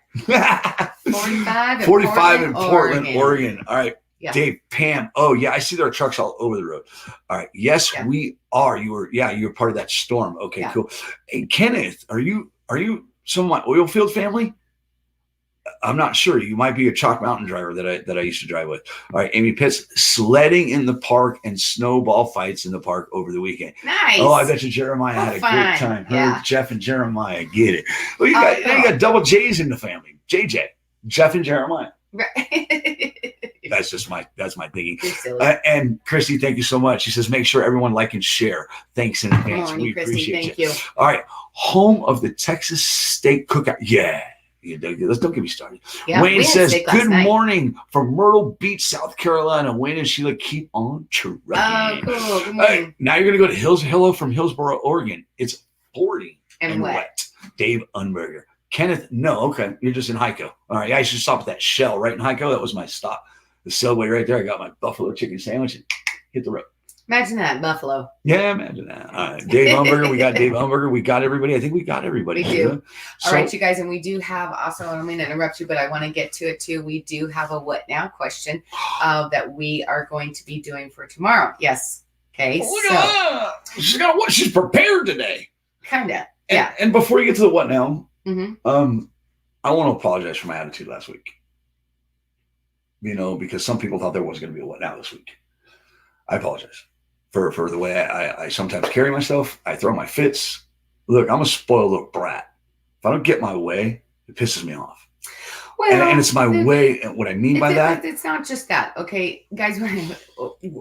45 in Portland, Oregon. All right. Yeah. Dave, Pam. Oh, yeah. I see there are trucks all over the road. All right. Yes, we are. You're part of that storm. Okay, cool. Hey, Kenneth, are you some of my oil field family? I'm not sure. You might be a Chalk Mountain driver that I used to drive with. All right. Amy Pitts, sledding in the park and snowball fights in the park over the weekend. Nice. Oh, I bet you Jeremiah had a great time. Her, Jeff and Jeremiah get it. Well, you got double J's in the family. JJ, Jeff and Jeremiah. Right. That's my thinking. And Christy, thank you so much. She says, make sure everyone like and share. Thanks in advance. We appreciate Thank you. All right. Home of the Texas Steak Cookout. Yeah. don't get me started. Yeah, Wayne says, good night. morning from Myrtle Beach, South Carolina. Wayne and Sheila, keep on trucking. Oh, cool. Good morning. Now you're going to go to Hello from Hillsboro, Oregon. It's 40 and wet. Dave Unberger. Kenneth, no, okay. You're just in Hico. All right, I should stop at that Shell right in Hico. That was my stop. The Subway right there. I got my buffalo chicken sandwich and hit the road. Imagine that, Buffalo. Yeah, imagine that. All right, Dave Umberger. We got Dave Umberger. We got everybody. I think we got everybody. We do. All right, you guys. And we do have also, I don't mean to interrupt you, but I want to get to it too. We do have a what now question that we are going to be doing for tomorrow. Yes. Okay. She's prepared today. Kind of. Yeah. And before you get to the what now, mm-hmm. I want to apologize for my attitude last week. Because some people thought there was going to be a what now this week. I apologize for the way I sometimes carry myself. I throw my fits. Look, I'm a spoiled little brat. If I don't get my way, it pisses me off. Well, and it's my way. And what I mean by that, it's not just that. Okay, guys,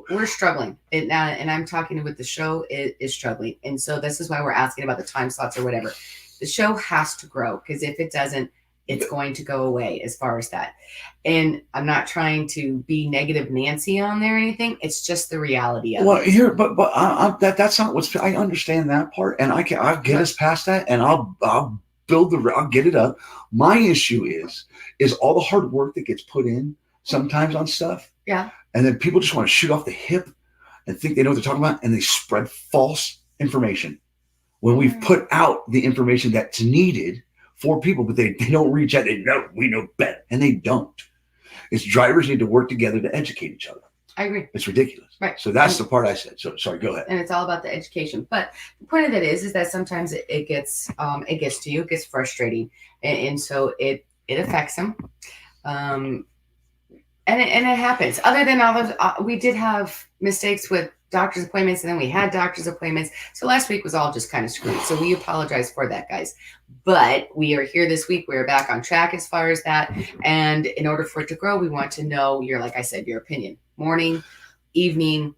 we're struggling, and I'm talking with the show is struggling, and so this is why we're asking about the time slots or whatever. The show has to grow, because if it doesn't, it's going to go away as far as that. And I'm not trying to be negative Nancy on there or anything. It's just the reality of it. Well, here, but that's not what's. I understand that part, and I'll get us past that, and I'll get it up. My issue is all the hard work that gets put in sometimes on stuff. Yeah. And then people just want to shoot off the hip and think they know what they're talking about, and they spread false information when we've put out the information that's needed for people, but they don't reach out. They know we know better, and they don't. It's drivers need to work together to educate each other. I agree. It's ridiculous. Right. So that's the part I said. So sorry, go ahead. And it's all about the education. But the point of it is that sometimes it gets to you, it gets frustrating, and so it affects them. And it happens. Other than all those, we did have mistakes with doctor's appointments, and then we had doctor's appointments. So last week was all just kind of screwed. So we apologize for that, guys. But we are here this week. We're back on track as far as that. And in order for it to grow, we want to know like I said, your opinion. Morning, evening,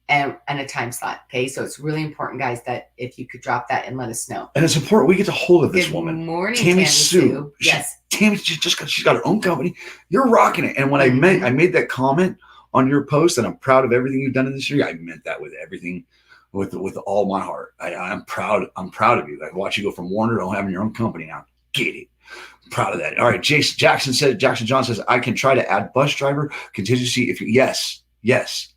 and a time slot. Okay. So it's really important, guys, that if you could drop that and let us know. And it's important we get a hold of this woman. Good morning, Tammy Sue. Yes. Tammy, she's got her own company. You're rocking it. And when I made that comment on your post, and I'm proud of everything you've done in this year, I meant that with everything, with all my heart. I'm proud. I'm proud of you. I watch you go from Warner to having your own company now. Get it. I'm proud of that. All right. Jackson John says, I can try to add bus driver contingency if you, yes.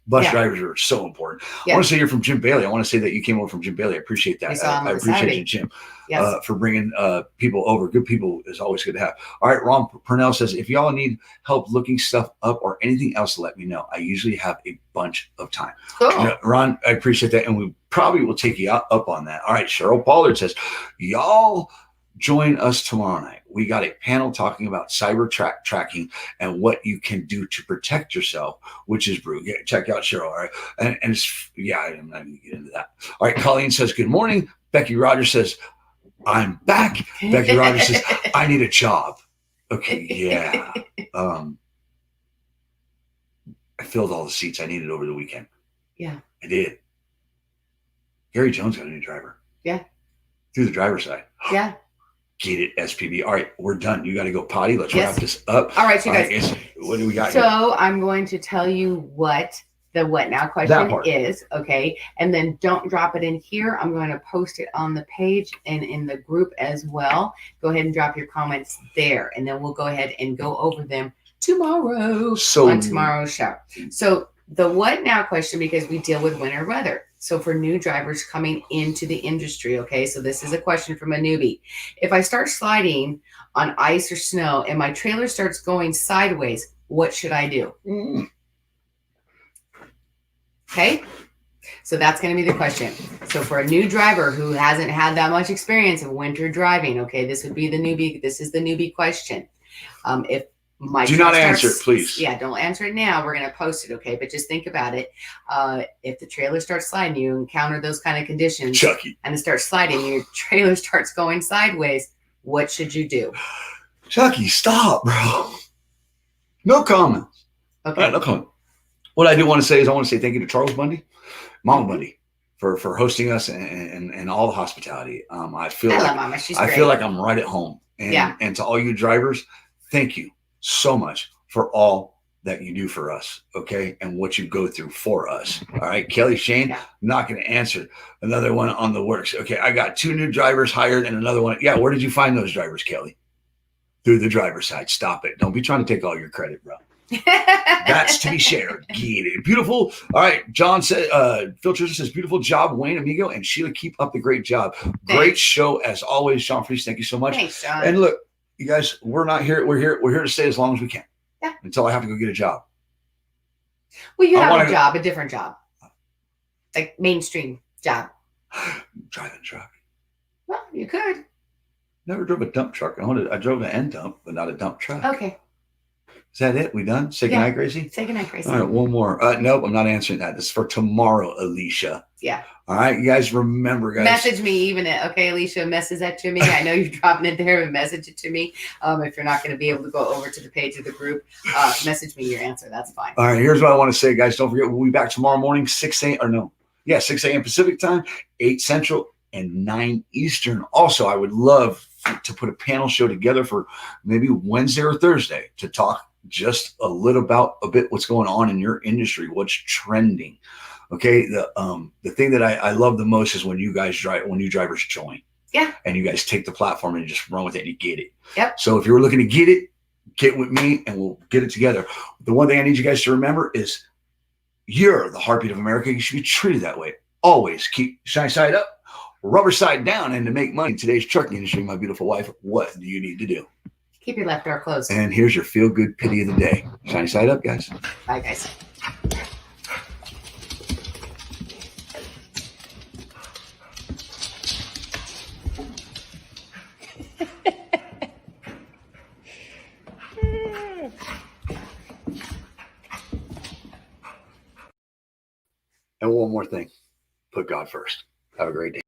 Bus drivers are so important. Yeah. I want to say you're from Jim Bailey. I want to say that you came over from Jim Bailey. I appreciate that. I appreciate you, Jim, for bringing people over. Good people is always good to have. All right. Ron Purnell says, if y'all need help looking stuff up or anything else, let me know. I usually have a bunch of time. Cool. Ron, I appreciate that. And we probably will take you up on that. All right. Cheryl Pollard says, y'all join us tomorrow night. We got a panel talking about cyber tracking and what you can do to protect yourself, which is brutal. Yeah, check out Cheryl. All right. And it's, I'm not going to get into that. All right. Colleen says, good morning. Becky Rogers says, I'm back. Becky Rogers says, I need a job. Okay. Yeah. I filled all the seats I needed over the weekend. Yeah. I did. Gary Jones got a new driver. Yeah. Through the driver's side. Yeah. Get it, SPB. All right, we're done. You got to go potty. Let's wrap this up. All right, you guys. What do we got here? So I'm going to tell you what the what now question is, okay? And then don't drop it in here. I'm going to post it on the page and in the group as well. Go ahead and drop your comments there, and then we'll go ahead and go over them tomorrow on tomorrow's show. So the what now question, because we deal with winter weather. So for new drivers coming into the industry, okay, so this is a question from a newbie. If I start sliding on ice or snow and my trailer starts going sideways, what should I do? Okay, so that's going to be the question. So for a new driver who hasn't had that much experience of winter driving, okay, this would be the newbie. This is the newbie question. If my do not answer it, please. Yeah, don't answer it now. We're going to post it, okay? But just think about it. If the trailer starts sliding, you encounter those kind of conditions, Chucky, and it starts sliding, your trailer starts going sideways, what should you do? Chucky, stop, bro. No comments. Okay. Right, no comment. What I do want to say is I want to say thank you to Charles Bundy, Mama Bundy, for hosting us and all the hospitality. I feel like I'm right at home. And to all you drivers, thank you so much for all that you do for us, okay, and what you go through for us. All right, Kelly, Shane, not going to answer. Another one on the works. Okay, I got 2 new drivers hired and another one. Yeah, where did you find those drivers, Kelly? Through the driver's side. Stop it. Don't be trying to take all your credit, bro. That's to be shared. Get it. Beautiful. All right, John said, Phil Tristan says, beautiful job, Wayne, Amigo, and Sheila, keep up the great job. Thanks. Great show as always, Sean Fries. Thank you so much. Thanks, John. And look, you guys, we're not here. We're here to stay as long as we can. Yeah. Until I have to go get a job. Well, you have a job, a different job. Like mainstream job. Driving truck. Well, you could. Never drove a dump truck. I drove an end dump, but not a dump truck. Okay. Is that it? We done? Say goodnight, Gracie? Say goodnight, Gracie. All right, one more. Nope, I'm not answering that. This is for tomorrow, Alicia. Yeah. All right, you guys remember, guys. Message me even it. Okay, Alicia, message that to me. I know you're dropping it there, but message it to me. If you're not going to be able to go over to the page of the group, message me your answer. That's fine. All right, here's what I want to say, guys. Don't forget, we'll be back tomorrow morning, 6 a.m. Pacific time, 8 Central, and 9 Eastern. Also, I would love to put a panel show together for maybe Wednesday or Thursday to talk just a little about a bit what's going on in your industry, what's trending. Okay, the thing that I love the most is when you drivers join. Yeah. And you guys take the platform and just run with it and you get it. Yep. So if you're looking to get it, get with me and we'll get it together. The one thing I need you guys to remember is you're the heartbeat of America. You should be treated that way. Always keep shiny side up, rubber side down, and to make money in today's trucking industry, my beautiful wife, what do you need to do? Keep your left door closed. And here's your feel-good pity of the day. Shiny side up, guys. Bye, guys. And one more thing. Put God first. Have a great day.